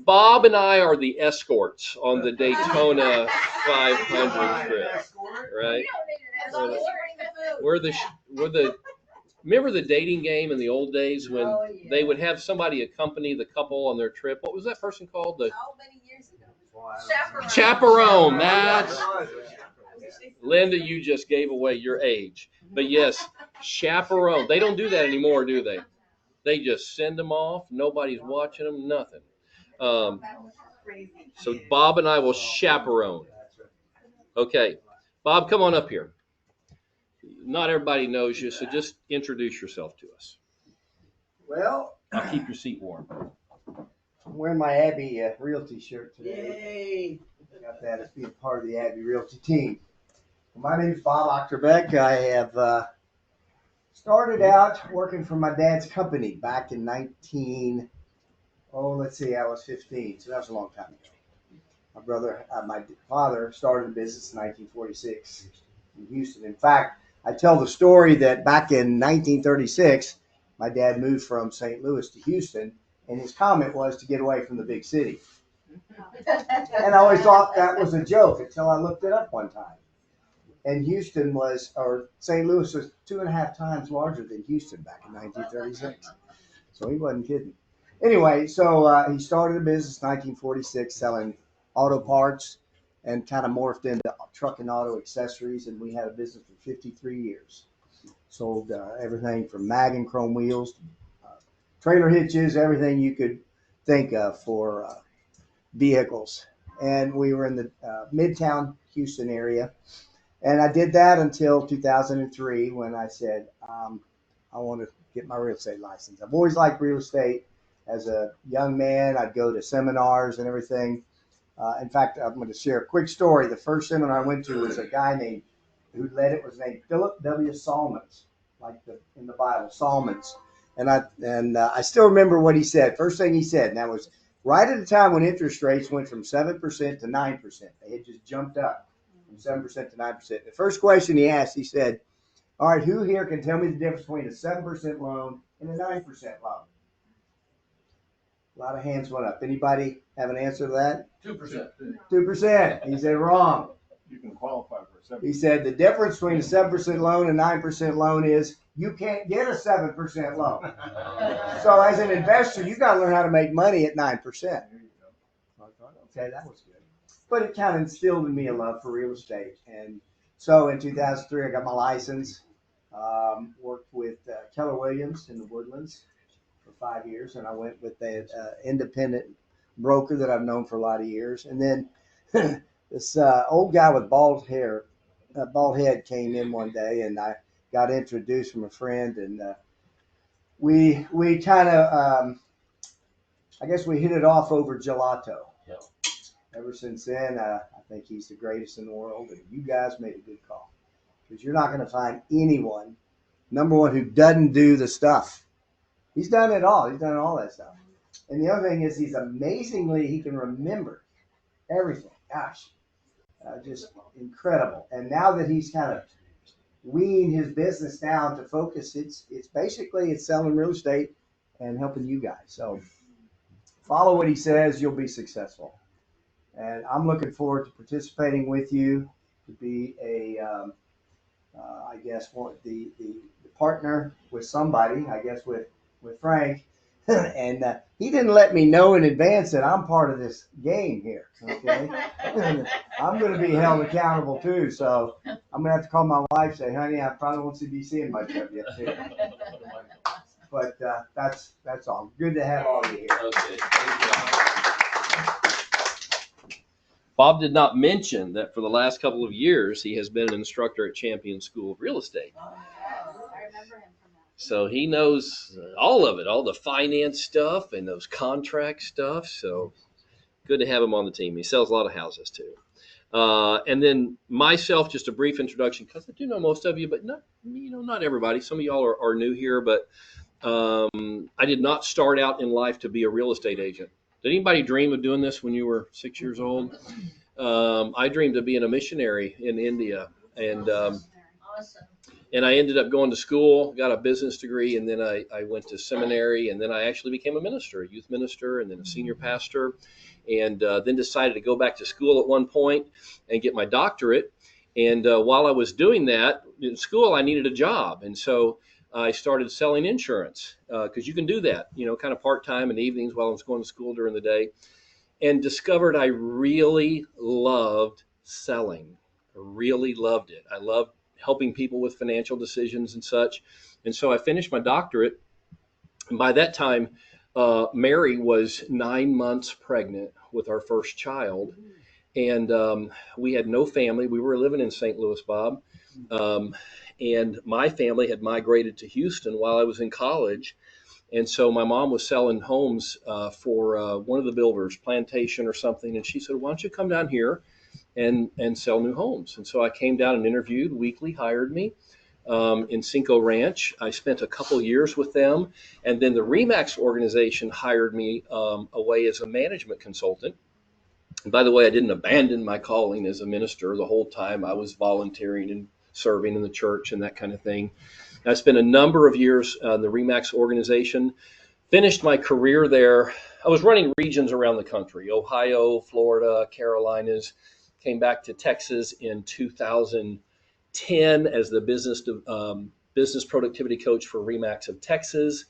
Bob and I are the escorts on the Daytona 500 trip, right? We're the remember the dating game in the old days when they would have somebody accompany the couple on their trip? What was that person called? The chaperone. That's Linda. You just gave away your age, but yes, chaperone. They don't do that anymore, do they? They just send them off. Nobody's watching them. Nothing. So Bob and I will chaperone. Okay, Bob, come on up here. Not everybody knows you, so just introduce yourself to us. Well, I'll keep your seat warm. I'm wearing my Abbey Realty shirt Yay! today. Got that as being part of the Abbey Realty team. My name is Bob Ochterbeck. I have started out working for my dad's company back in I was 15, so that was a long time ago. My father started a business in 1946 in Houston. In fact, I tell the story that back in 1936, my dad moved from St. Louis to Houston, and his comment was to get away from the big city. And I always thought that was a joke until I looked it up one time. And St. Louis was 2.5 times larger than Houston back in 1936. So he wasn't kidding. Anyway, so he started a business in 1946 selling auto parts and kind of morphed into truck and auto accessories. And we had a business for 53 years. Sold everything from mag and chrome wheels, trailer hitches, everything you could think of for vehicles. And we were in the Midtown Houston area. And I did that until 2003 when I said, I want to get my real estate license. I've always liked real estate. As a young man, I'd go to seminars and everything. In fact, I'm going to share a quick story. The first seminar I went to was a guy named was named Philip W. Salmons, like in the Bible, Salmons. And I still remember what he said. First thing he said, and that was right at the time when interest rates went from 7% to 9%. They had just jumped up from 7% to 9%. The first question he asked, he said, all right, who here can tell me the difference between a 7% loan and a 9% loan? A lot of hands went up. Anybody have an answer to that? 2%. 2%. He said wrong. You can qualify for a 7%. He said the difference between a 7% loan and 9% loan is you can't get a 7% loan. So as an investor, you got to learn how to make money at 9%. I thought, okay, that was good. But it kind of instilled in me a love for real estate. And so in 2003, I got my license, worked with Keller Williams in the Woodlands for 5 years. And I went with an independent broker that I've known for a lot of years. And then this old guy with bald head came in one day, and I got introduced from a friend, and we kind of, I guess we hit it off over gelato. Yep. Ever since then, I think he's the greatest in the world, and you guys made a good call, because you're not going to find anyone, number one, who doesn't do the stuff. He's done it all. He's done all that stuff. And the other thing is he can remember everything. Gosh. Just incredible. And now that he's kind of weaned his business down to focus, it's basically selling real estate and helping you guys. So follow what he says, you'll be successful. And I'm looking forward to participating with you to be I guess the partner with somebody, I guess with Frank. And he didn't let me know in advance that I'm part of this game here. Okay, I'm going to be held accountable too. So I'm going to have to call my wife and say, honey, I probably won't be seeing much of you too. But that's all. Good to have all of you here. Okay. Bob did not mention that for the last couple of years, he has been an instructor at Champion School of Real Estate. I remember him from that. So he knows all of it, all the finance stuff and those contract stuff. So good to have him on the team. He sells a lot of houses too. And then myself, just a brief introduction, because I do know most of you, but not everybody. Some of y'all are new here, but I did not start out in life to be a real estate agent. Did anybody dream of doing this when you were 6 years old? I dreamed of being a missionary in India, and I ended up going to school, got a business degree, and then I went to seminary, and then I actually became a minister, a youth minister, and then a senior pastor, and then decided to go back to school at one point and get my doctorate. And while I was doing that in school, I needed a job, and so I started selling insurance because you can do that, kind of part-time in evenings while I was going to school during the day, and discovered I really loved selling. I really loved it. I loved helping people with financial decisions and such. And so I finished my doctorate. And by that time, Mary was 9 months pregnant with our first child. And we had no family. We were living in St. Louis, Bob. And my family had migrated to Houston while I was in college. And so my mom was selling homes for one of the builders, Plantation or something. And she said, why don't you come down here and sell new homes? And so I came down and interviewed. Weekly hired me in Cinco Ranch. I spent a couple years with them. And then the RE/MAX organization hired me away as a management consultant. And by the way, I didn't abandon my calling as a minister the whole time. I was volunteering and serving in the church and that kind of thing. I spent a number of years in the RE/MAX organization, finished my career there. I was running regions around the country, Ohio, Florida, Carolinas, came back to Texas in 2010 as the business productivity coach for RE/MAX of Texas.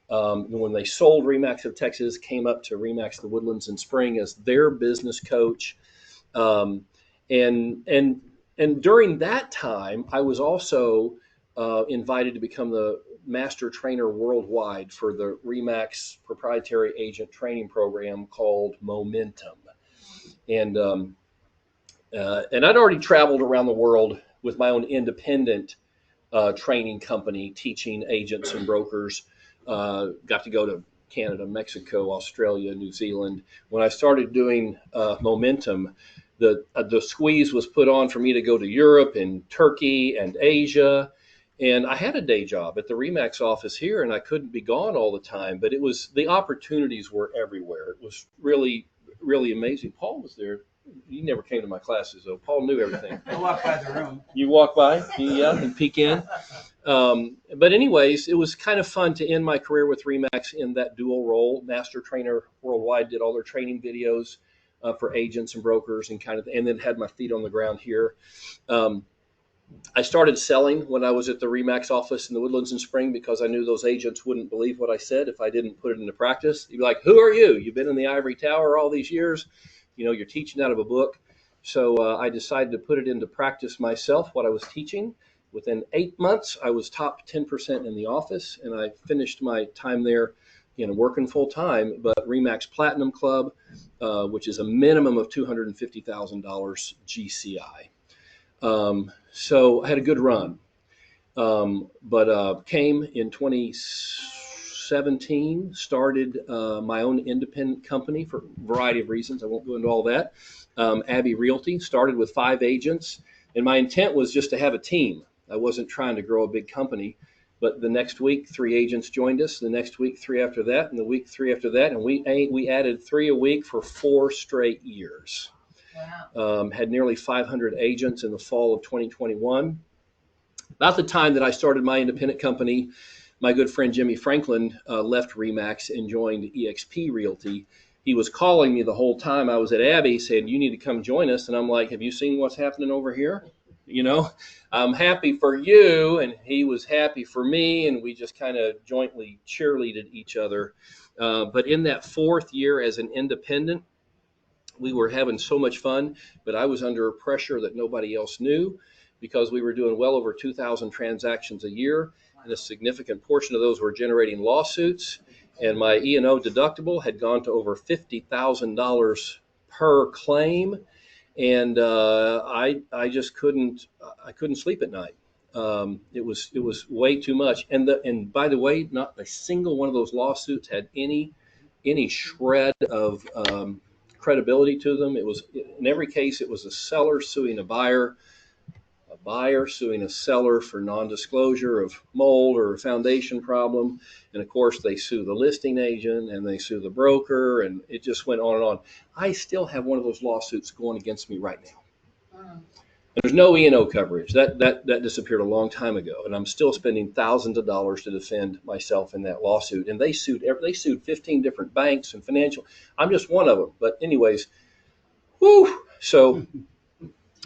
When they sold RE/MAX of Texas, came up to RE/MAX the Woodlands in Spring as their business coach. And during that time, I was also invited to become the master trainer worldwide for the RE/MAX proprietary agent training program called Momentum. And I'd already traveled around the world with my own independent training company, teaching agents and brokers. Got to go to Canada, Mexico, Australia, New Zealand. When I started doing Momentum, the squeeze was put on for me to go to Europe and Turkey and Asia. And I had a day job at the RE/MAX office here, and I couldn't be gone all the time. But the opportunities were everywhere. It was really, really amazing. Paul was there. You never came to my classes, though. Paul knew everything. I walked by the room. You walk by, and peek in. But anyways, it was kind of fun to end my career with RE/MAX in that dual role. Master trainer worldwide, did all their training videos for agents and brokers, and then had my feet on the ground here. I started selling when I was at the RE/MAX office in the Woodlands in Spring because I knew those agents wouldn't believe what I said if I didn't put it into practice. You'd be like, "Who are you? You've been in the ivory tower all these years. You're teaching out of a book." So I decided to put it into practice myself, what I was teaching. Within 8 months, I was top 10% in the office, and I finished my time there, working full time. But RE/MAX Platinum Club, which is a minimum of $250,000 GCI. So I had a good run, but came in 2017, started my own independent company for a variety of reasons. I won't go into all that. Abbey Realty, started with 5 agents, and my intent was just to have a team. I wasn't trying to grow a big company, but the next week, 3 agents joined us. The next week, 3 after that, and the week 3 after that, and we added 3 a week for 4 straight years. Wow. Had nearly 500 agents in the fall of 2021. About the time that I started my independent company, my good friend Jimmy Franklin left RE/MAX and joined eXp Realty. He was calling me the whole time I was at Abbey saying, "You need to come join us." And I'm like, "Have you seen what's happening over here? I'm happy for you." And he was happy for me. And we just kind of jointly cheerleaded each other. But in that 4th year as an independent, we were having so much fun, but I was under pressure that nobody else knew because we were doing well over 2,000 transactions a year, and a significant portion of those were generating lawsuits. And my E&O deductible had gone to over $50,000 per claim, and I just couldn't sleep at night. It was way too much. And by the way, not a single one of those lawsuits had any shred of credibility to them. It was, in every case, it was a seller suing a buyer suing a seller for non-disclosure of mold or a foundation problem. And of course, they sue the listing agent and they sue the broker, and it just went on and on. I still have one of those lawsuits going against me right now. There's no E&O coverage. That disappeared a long time ago, and I'm still spending thousands of dollars to defend myself in that lawsuit. And they sued 15 different banks and financial. I'm just one of them. But anyways, so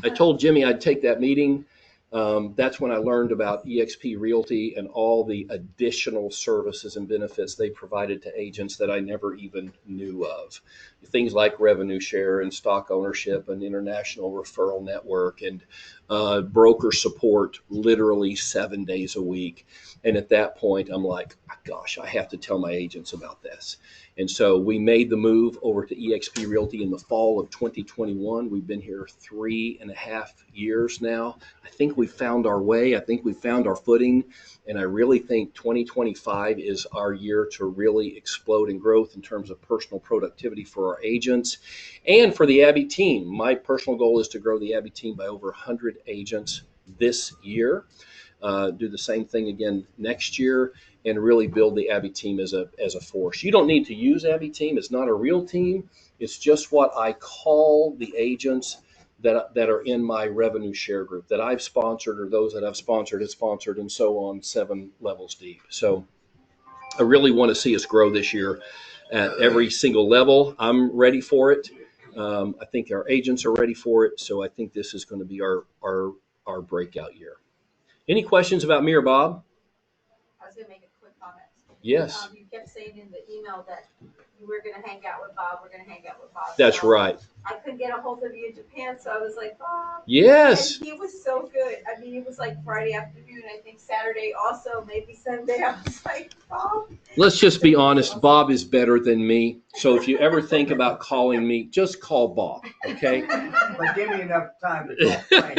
I told Jimmy I'd take that meeting. That's when I learned about eXp Realty and all the additional services and benefits they provided to agents that I never even knew of. Things like revenue share and stock ownership and international referral network and broker support literally 7 days a week. And at that point, I'm like, gosh, I have to tell my agents about this. And so we made the move over to eXp Realty in the fall of 2021. We've been here 3.5 years now. I think we found our way. I think we found our footing. And I really think 2025 is our year to really explode in growth in terms of personal productivity for our agents and for the Abbey team. My personal goal is to grow the Abbey team by over 100 agents this year. Do the same thing again next year, and really build the Abbey team as a force. You don't need to use Abbey team. It's not a real team. It's just what I call the agents that are in my revenue share group that I've sponsored, or those that I've sponsored, and so on, 7 levels deep. So I really want to see us grow this year at every single level. I'm ready for it. I think our agents are ready for it. So I think this is going to be our breakout year. Any questions about me or Bob? I was gonna make a quick comment. Yes. You kept saying in the email that you were gonna hang out with Bob. We're gonna hang out with Bob. That's right. I couldn't get a hold of you in Japan, so I was like, Bob. Yes. And he was so good. I mean, it was like Friday afternoon, I think Saturday also, maybe Sunday. I was like, Bob. Let's just be honest. Bob is better than me. So if you ever think about calling me, just call Bob, okay? But give me enough time to call Frank.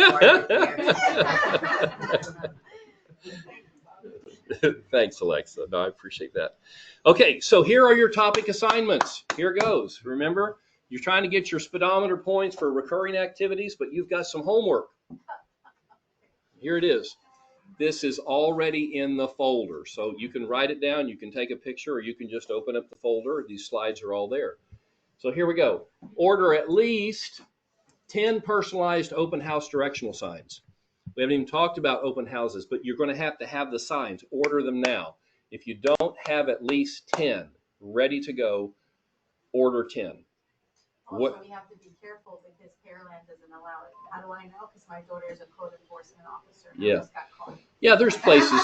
Thanks, Alexa. No, I appreciate that. Okay, so here are your topic assignments. Here goes. Remember, you're trying to get your speedometer points for recurring activities, but you've got some homework. Here it is. This is already in the folder, so you can write it down, you can take a picture, or you can just open up the folder. These slides are all there. So here we go. Order at least 10 personalized open house directional signs. We haven't even talked about open houses, but you're going to have the signs. Order them now. If you don't have at least 10 ready to go, order 10. Also, we have to be careful because Pearland doesn't allow it. How do I know? Because my daughter is a code enforcement officer. And I just got caught. Yeah, there's places.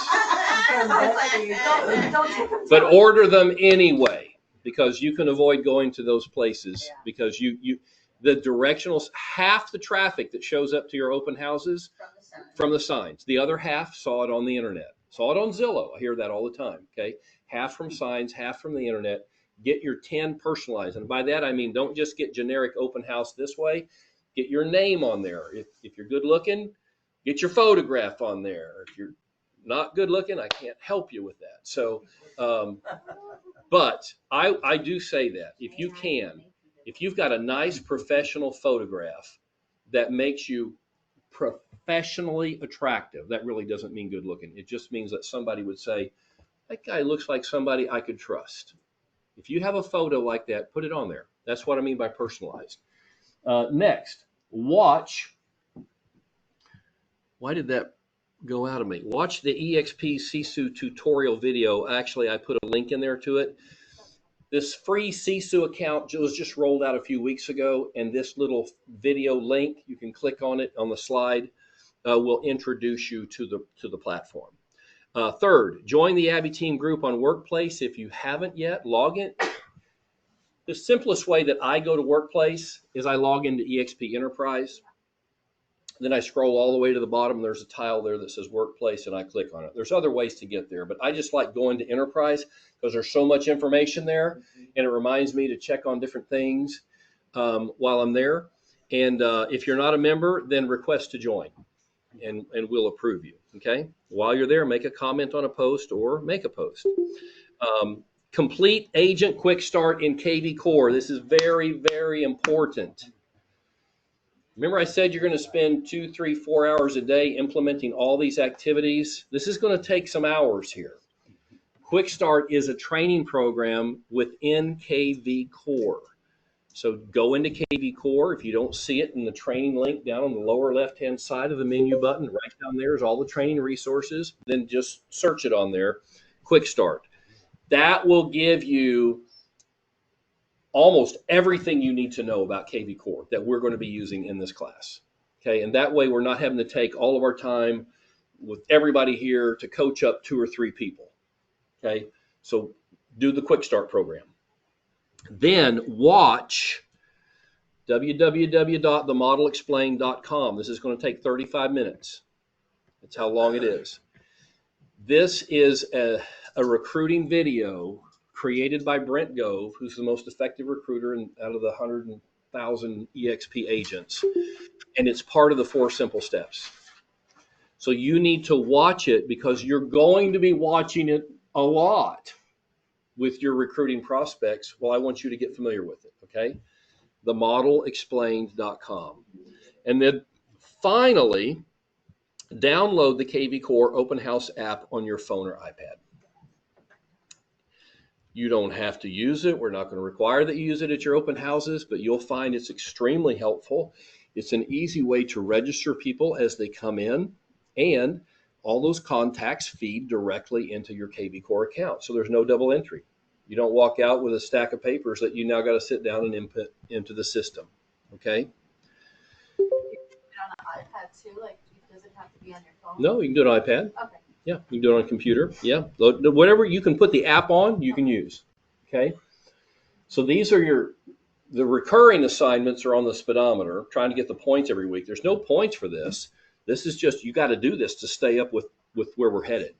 Don't take them. But order them anyway, because you can avoid going to those places because the directionals, half the traffic that shows up to your open houses from the signs. The other half saw it on the internet, saw it on Zillow. I hear that all the time. Okay. Half from signs, half from the internet. Get your 10 personalized. And by that, I mean, don't just get generic open house this way. Get your name on there. If you're good looking, get your photograph on there. If you're not good looking, I can't help you with that. So, but I do say that if you can, if you've got a nice professional photograph that makes you professionally attractive, that really doesn't mean good looking. It just means that somebody would say, that guy looks like somebody I could trust. If you have a photo like that, put it on there. That's what I mean by personalized. Next, watch. Why did that go out of me? Watch the EXP Sisu tutorial video. Actually, I put a link in there to it. This free Sisu account was just rolled out a few weeks ago, and this little video link, you can click on it on the slide, will introduce you to the platform. Third, join the Abby Team group on Workplace. If you haven't yet, log in. The simplest way that I go to Workplace is I log into EXP Enterprise. Then I scroll all the way to the bottom. There's a tile there that says Workplace, and I click on it. There's other ways to get there, but I just like going to Enterprise because there's so much information there, and it reminds me to check on different things while I'm there. And if you're not a member, then request to join, and we'll approve you. Okay. While you're there, make a comment on a post or make a post. Complete Agent Quick Start in KV Core. This is very, very important. Remember I said you're going to spend 2, 3, 4 hours a day implementing all these activities. This is going to take some hours here. Quick Start is a training program within KV Core. So go into KV Core. If you don't see it in the training link down on the lower left-hand side of the menu button, right down there is all the training resources. Then just search it on there, Quick Start. That will give you almost everything you need to know about KV Core that we're going to be using in this class. Okay, and that way we're not having to take all of our time with everybody here to coach up 2 or 3 people. Okay, so do the Quick Start program. Then watch www.themodelexplained.com. This is going to take 35 minutes. That's how long it is. This is a recruiting video created by Brent Gove, who's the most effective recruiter out of the 100,000 EXP agents. And it's part of the 4 simple steps. So you need to watch it because you're going to be watching it a lot with your recruiting prospects. Well, I want you to get familiar with it, okay? Themodelexplained.com. And then finally, download the KV Core Open House app on your phone or iPad. You don't have to use it. We're not going to require that you use it at your open houses, but you'll find it's extremely helpful. It's an easy way to register people as they come in, and all those contacts feed directly into your KV Core account. So there's no double entry. You don't walk out with a stack of papers that you now got to sit down and input into the system. Okay? On an iPad too, like does it have to be on your phone? No, you can do it on iPad. Okay. Yeah, you can do it on a computer. Yeah, whatever you can put the app on, you can use. Okay? So these are the recurring assignments are on the speedometer, trying to get the points every week. There's no points for this. This is just, you got to do this to stay up with where we're headed.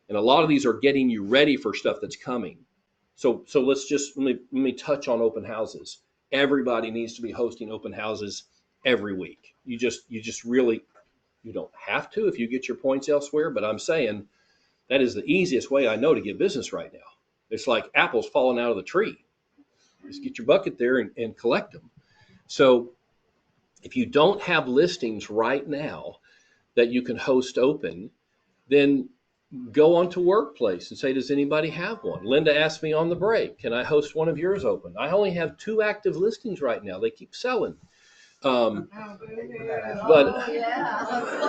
And a lot of these are getting you ready for stuff that's coming. So let's just, let me touch on open houses. Everybody needs to be hosting open houses every week. You just really, you don't have to if you get your points elsewhere, but I'm saying That is the easiest way I know to get business right now. It's like apples falling out of the tree. Just get your bucket there and collect them. So if you don't have listings right now that you can host open, then go onto Workplace and say, does anybody have one? Linda asked me on the break, can I host one of yours open? I only have 2 active listings right now. They keep selling. But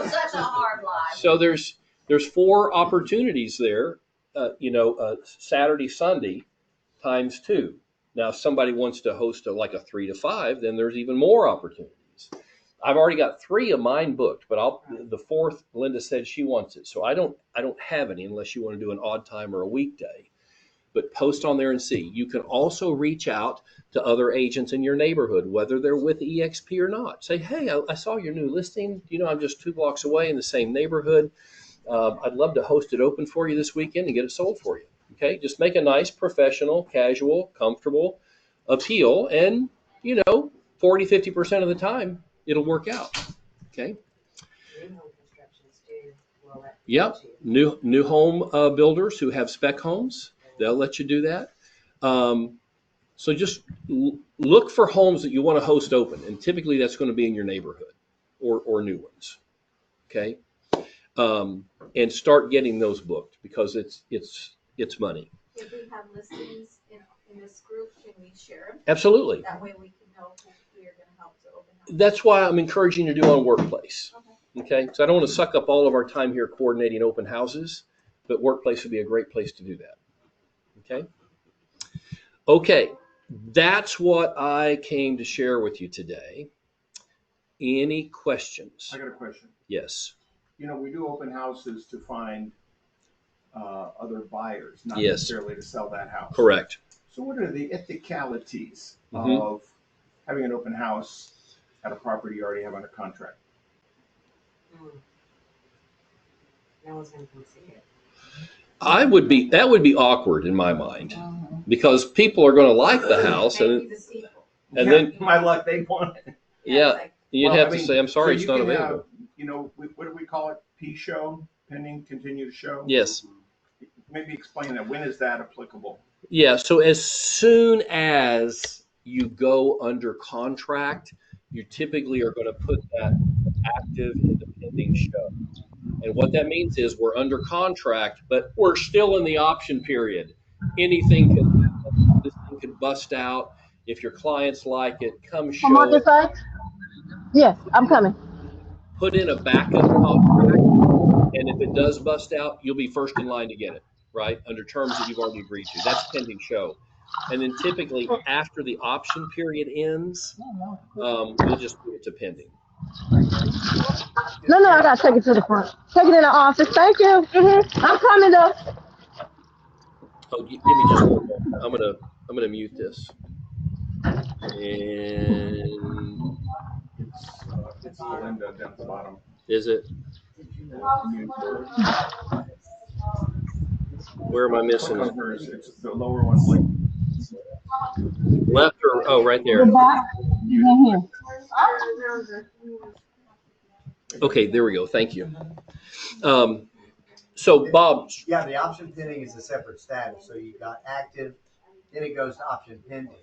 Such a hard life. so there's 4 opportunities there, Saturday, Sunday times 2. Now, if somebody wants to host like a 3 to 5, then there's even more opportunities. I've already got 3 of mine booked, but the 4th, Linda said she wants it. So I don't have any unless you want to do an odd time or a weekday. But post on there and see. You can also reach out to other agents in your neighborhood, whether they're with EXP or not. Say, hey, I saw your new listing. I'm just 2 blocks away in the same neighborhood. I'd love to host it open for you this weekend and get it sold for you. Okay, just make a nice, professional, casual, comfortable appeal, and 40-50% of the time it'll work out. Okay. Yep. New home builders who have spec homes, they'll let you do that. So just look for homes that you want to host open, and typically that's going to be in your neighborhood or new ones. Okay. And start getting those booked because it's money. If we have listings in this group, can we share them? Absolutely. That way we can know who we are going to help to open up. That's why I'm encouraging you to do on Workplace. Okay. So I don't want to suck up all of our time here coordinating open houses, but Workplace would be a great place to do that. Okay. Okay. That's what I came to share with you today. Any questions? I got a question. Yes. We do open houses to find other buyers, not Yes. necessarily to sell that house. Correct. So what are the ethicalities Mhm. of having an open house at a property you already have under contract? No one's gonna come see it. That would be awkward in my mind because people are going to like the house and then my luck, they want it. yeah, you'd Well, have I to mean, say, I'm sorry, so it's you not can have, available. what do we call it? P-show, pending, continue to show? Yes. Maybe explain that. When is that applicable? Yeah. So as soon as you go under contract, you typically are going to put that active in the pending show. And what that means is we're under contract, but we're still in the option period. Anything this thing could bust out. If your clients like it, come show I'm on this it. side? Yes, I'm coming. Put in a backup contract, and if it does bust out, you'll be first in line to get it, right? Under terms that you've already agreed to. That's pending show. And then typically after the option period ends, we'll just move it to pending. No, I gotta take it to the front. Take it in the office. Thank you. I'm coming though. Oh, give me just one moment. I'm gonna mute this. And It's Linda down at the bottom. is it? Where am I missing it? It's the lower one. Left or right there. Okay, there we go. Thank you. So Bob. Yeah, the option pending is a separate status. So you've got active, then it goes to option pending.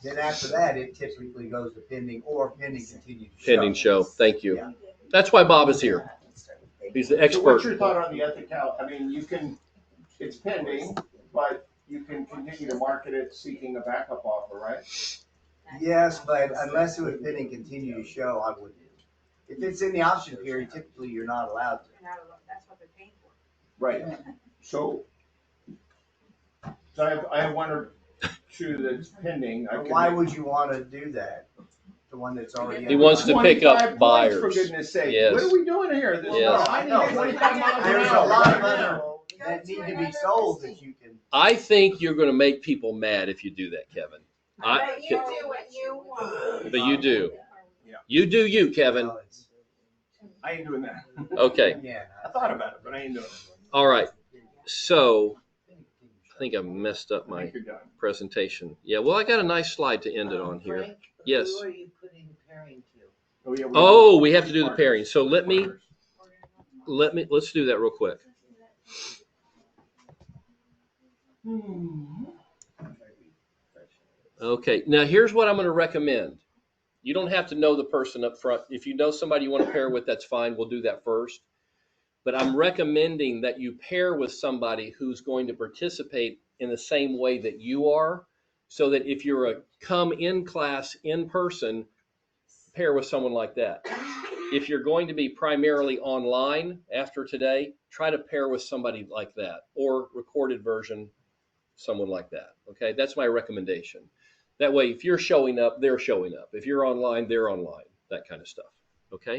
Then after that, it typically goes to pending or pending continue to show. Pending show. Thank you. Yeah. That's why Bob is here. He's the So expert. what's your thought on the ethical? I mean, it's pending, but you can continue to market it seeking a backup offer, right? Yes, but unless it was pending continue to show, I wouldn't. If it's in the option period, typically you're not allowed to. That's what they're paying for. Right. So I have one or two that's pending. Why would you want to do that? The one that's already. He wants to pick up 25 points, buyers. for goodness sake. Yes. What are we doing here? This Yes. I need 25 miles an There's a hour lot right of now. other that need to be sold that you can. I think you're going to make people mad if you do that, Kevin. But you do what you want. But you do. Yeah. You do you, Kevin. I ain't doing that. Okay. Yeah. I thought about it, but I ain't doing it. All right. So I think I messed up I my think you're done. presentation. Yeah. Well, I got a nice slide to end it on here. Frank, Yes. Who are you putting pairing to? Oh, yeah, Oh, we have to do the pairing. So let's do that real quick. Okay, now here's what I'm going to recommend. You don't have to know the person up front. If you know somebody you want to pair with, that's fine. We'll do that first. But I'm recommending that you pair with somebody who's going to participate in the same way that you are, so that if you're a come in class in person, pair with someone like that. If you're going to be primarily online after today, try to pair with somebody like that, or recorded version, someone like that. Okay, that's my recommendation. That way, if you're showing up, they're showing up. If you're online, they're online, that kind of stuff. Okay?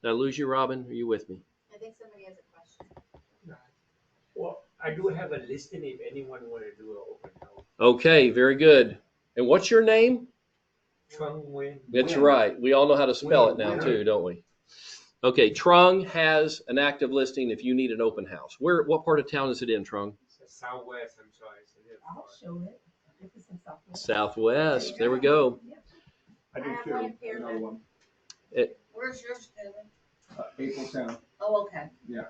Did I lose you, Robin? Are you with me? I think somebody has a question. Well, I do have a listing if anyone want to do an open house. Okay, very good. And what's your name? Trung Nguyen. That's right. We all know how to spell it now too, don't we? Okay, Trung has an active listing if you need an open house. What part of town is it in, Trung? Southwest, I'm sorry. I'll show it. If it's in Southwest. Southwest. There we go. I do too. Another one. Where's yours, Kevin? April Town. Oh, okay. Yeah.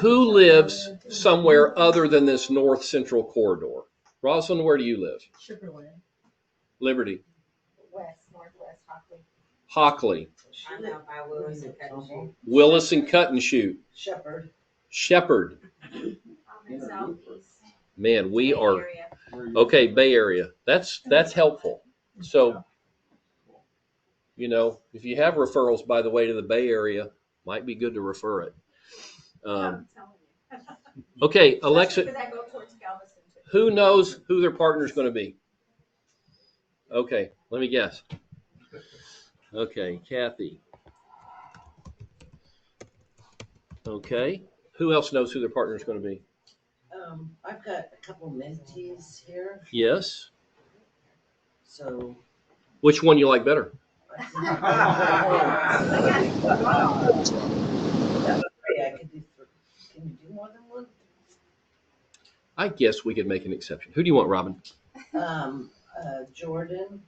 Who lives somewhere other than this north central corridor? Rosalind, where do you live? Sugarland. Liberty. Northwest, Hockley. Hockley. I'm out by Willis and Cut and Shoot. Willis and Cut and Shoot. Shepherd. Shepherd. I'm in Southeast. Man, we Bay are Area. okay. Bay Area. That's helpful. So, if you have referrals, by the way, to the Bay Area, might be good to refer it. I'm telling you. Okay, Alexa. Because I go towards Galveston too. Who knows who their partner is going to be? Okay, let me guess. Okay, Kathy. Okay, who else knows who their partner is going to be? I've got a couple mentees here, Yes. so. Which one you like better? I could do. Can you do more than one? I guess we could make an exception. Who do you want, Robin? Jordan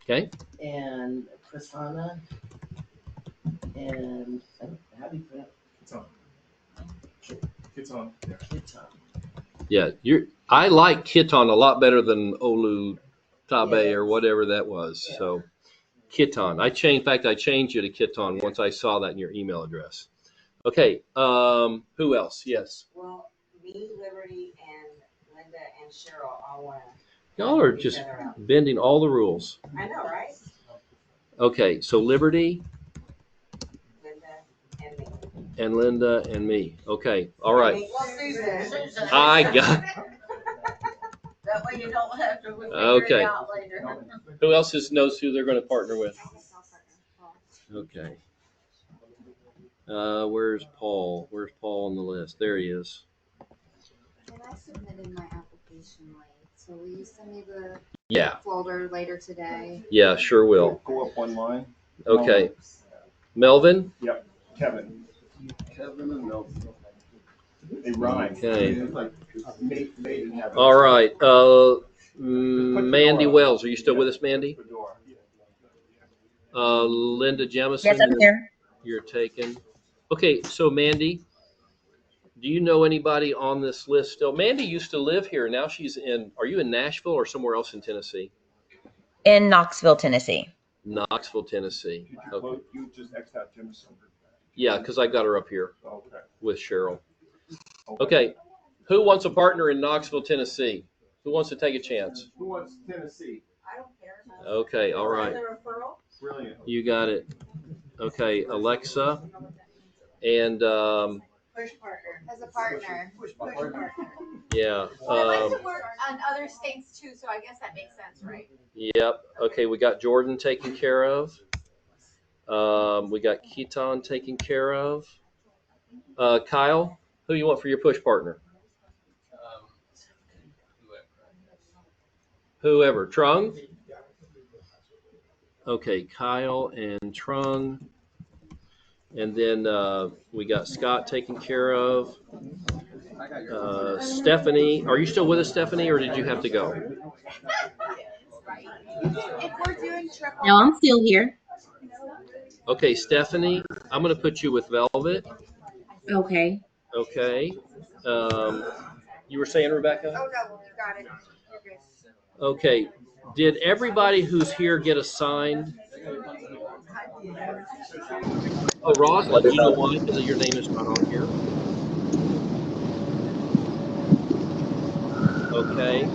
Okay. and Prasanna and how do you pronounce Kitan. Kitan? Yeah, I like Kitan a lot better than Olu Tabe or whatever that was. Yeah. So Kitan. I changed you to Kitan once I saw that in your email address. Okay. Who else? Yes. Well, me, Liberty, and Linda and Cheryl all want to. Y'all are just bending all the rules. I know, right? Okay, so Liberty Linda and me. and Linda and me. Okay, all right. Well, Susan. I got. That way you don't have to figure Okay. it out later. Who else knows who they're going to partner with? Okay. Where's Paul? Where's Paul on the list? There he is. And I submitted my application late, so will you send me the Yeah. folder later today? Yeah, sure will. Go up one line. Okay. Melvin? Yep. Kevin. Kevin and Melvin. They rhyme. Okay. It's like made in heaven. All right. Mandy Wells. Are you still with us, Mandy? Linda Jemison. Yes, I'm here. You're taken. Okay, so Mandy, do you know anybody on this list still? Mandy used to live here. Now are you in Nashville or somewhere else in Tennessee? In Knoxville, Tennessee. Knoxville, Tennessee. Okay. You just X'd out Jemison. Yeah, because I got her up here Okay. with Cheryl. Okay, who wants a partner in Knoxville, Tennessee? Who wants to take a chance? Who wants Tennessee? I don't care. Okay, all right. The referral? Brilliant. You got it. Okay, Alexa. And Push partner. As a partner. Push partner. yeah. Well, I like to work on other states too, so I guess that makes sense, right? Yep. Okay, we got Jordan taken care of. We got Keaton taken care of. Kyle, who you want for your push partner? Whoever. Trung? Okay, Kyle and Trung. And then we got Scott taken care of. Stephanie, are you still with us, Stephanie, or did you have to go? If we're doing triple. No, I'm still here. Okay, Stephanie, I'm going to put you with Velvet. Okay. Okay. You were saying, Rebecca? Oh, no, you got it. You're good. Okay. Did everybody who's here get assigned? Oh, Rosalind, do you know why? Because your name is not on here. Okay.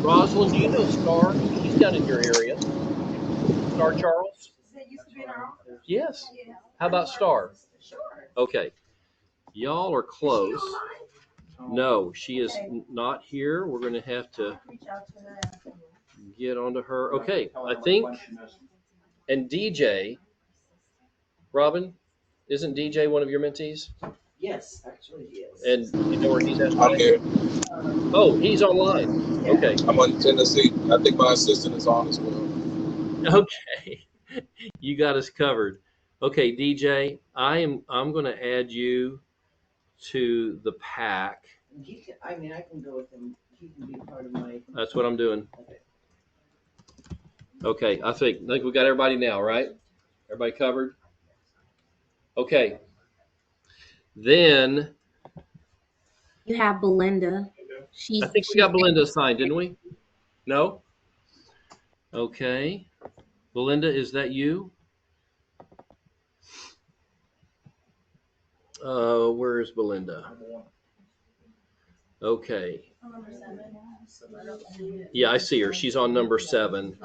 Rosalind, do you know Star? He's down in your area. Star Charles? Yes. How about Star? Okay. Y'all are close. No, she is not here. We're going to have to get onto her. Okay, I think. And DJ, Robin, isn't DJ one of your mentees? Yes, actually he is. And you know where he's at? I'm here. Oh, he's online. Okay. I'm on Tennessee. I think my assistant is on as well. Okay. You got us covered. Okay, DJ, I'm going to add you to the pack. I can go with him. He can be part of my. That's what I'm doing. Okay, I think we got everybody now, right? Everybody covered? Okay. Then You have Belinda. I think we got Belinda assigned, didn't we? No? Okay. Belinda, is that you? Where is Belinda? Okay. Yeah, I see her. She's on number 7.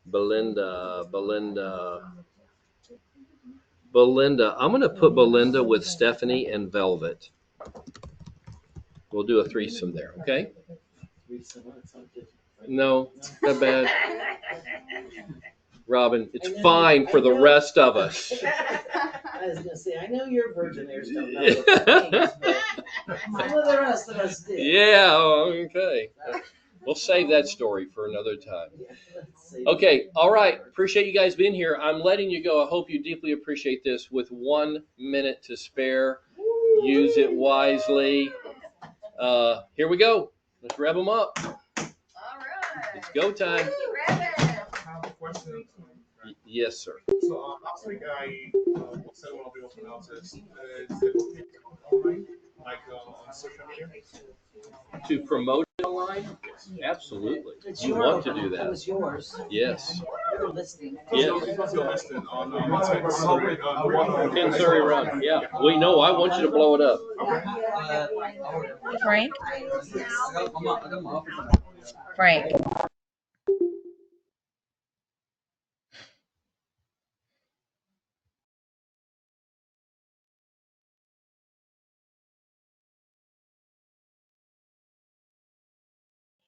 Belinda. I'm going to put Belinda with Stephanie and Velvet. We'll do a threesome there, okay? No, not bad. Robin, it's fine for the rest of us. I was gonna say, I know your Virginaires don't know what things, but some of the rest of us do. Yeah, okay. We'll save that story for another time. Okay, all right. Appreciate you guys being here. I'm letting you go. I hope you deeply appreciate this. With 1 minute to spare, use it wisely. Here we go. Let's rev them up. All right. It's go time. I have a question. Yes, sir. So last week I said one of the open houses. Is it okay to online, like on social media? To promote it online? Absolutely. It's You your want to open. do that. It was yours. Yes. You're listening. Yes. It's still listed on 10 Surrey. 10 Surrey Run. Yeah. We know. I want you to blow it up. Frank? Frank.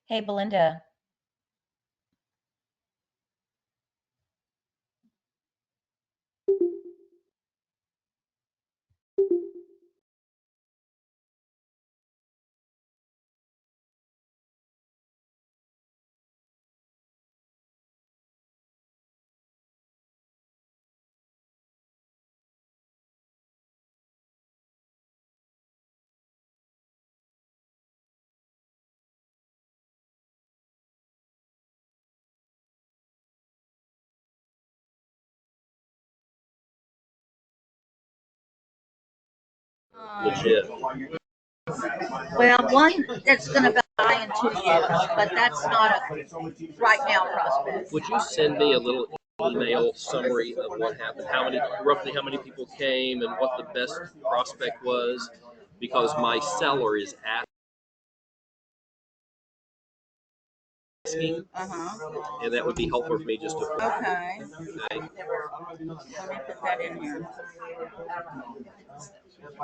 Hey, Belinda. Legit. Well, one that's going to die in 2 years, but that's not a right now prospect. Would you send me a little email summary of what happened? Roughly how many people came and what the best prospect was? Because my seller is asking, and that would be helpful for me just to. Okay. Okay. Let me put that in here.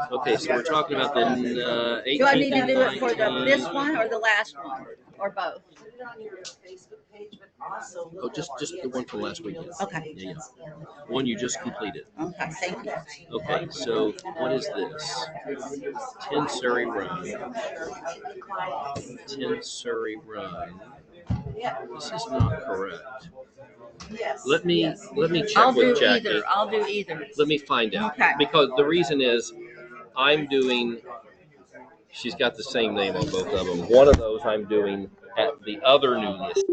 Okay, so we're talking about the 18th. Do I need to do it for this 19th. one or the last one, or both? Put it on your Facebook page, but also. Oh, just the one from last weekend. Okay. Yeah. One you just completed. Okay, thank you. Okay, so what is this? 10 Surrey Run. 10 Surrey Run. This is not correct. Let me check I'll with do Jackie. either. I'll do either. Let me find out. Okay. Because the reason is I'm doing, she's got the same name on both of them. One of those I'm doing at the other new list.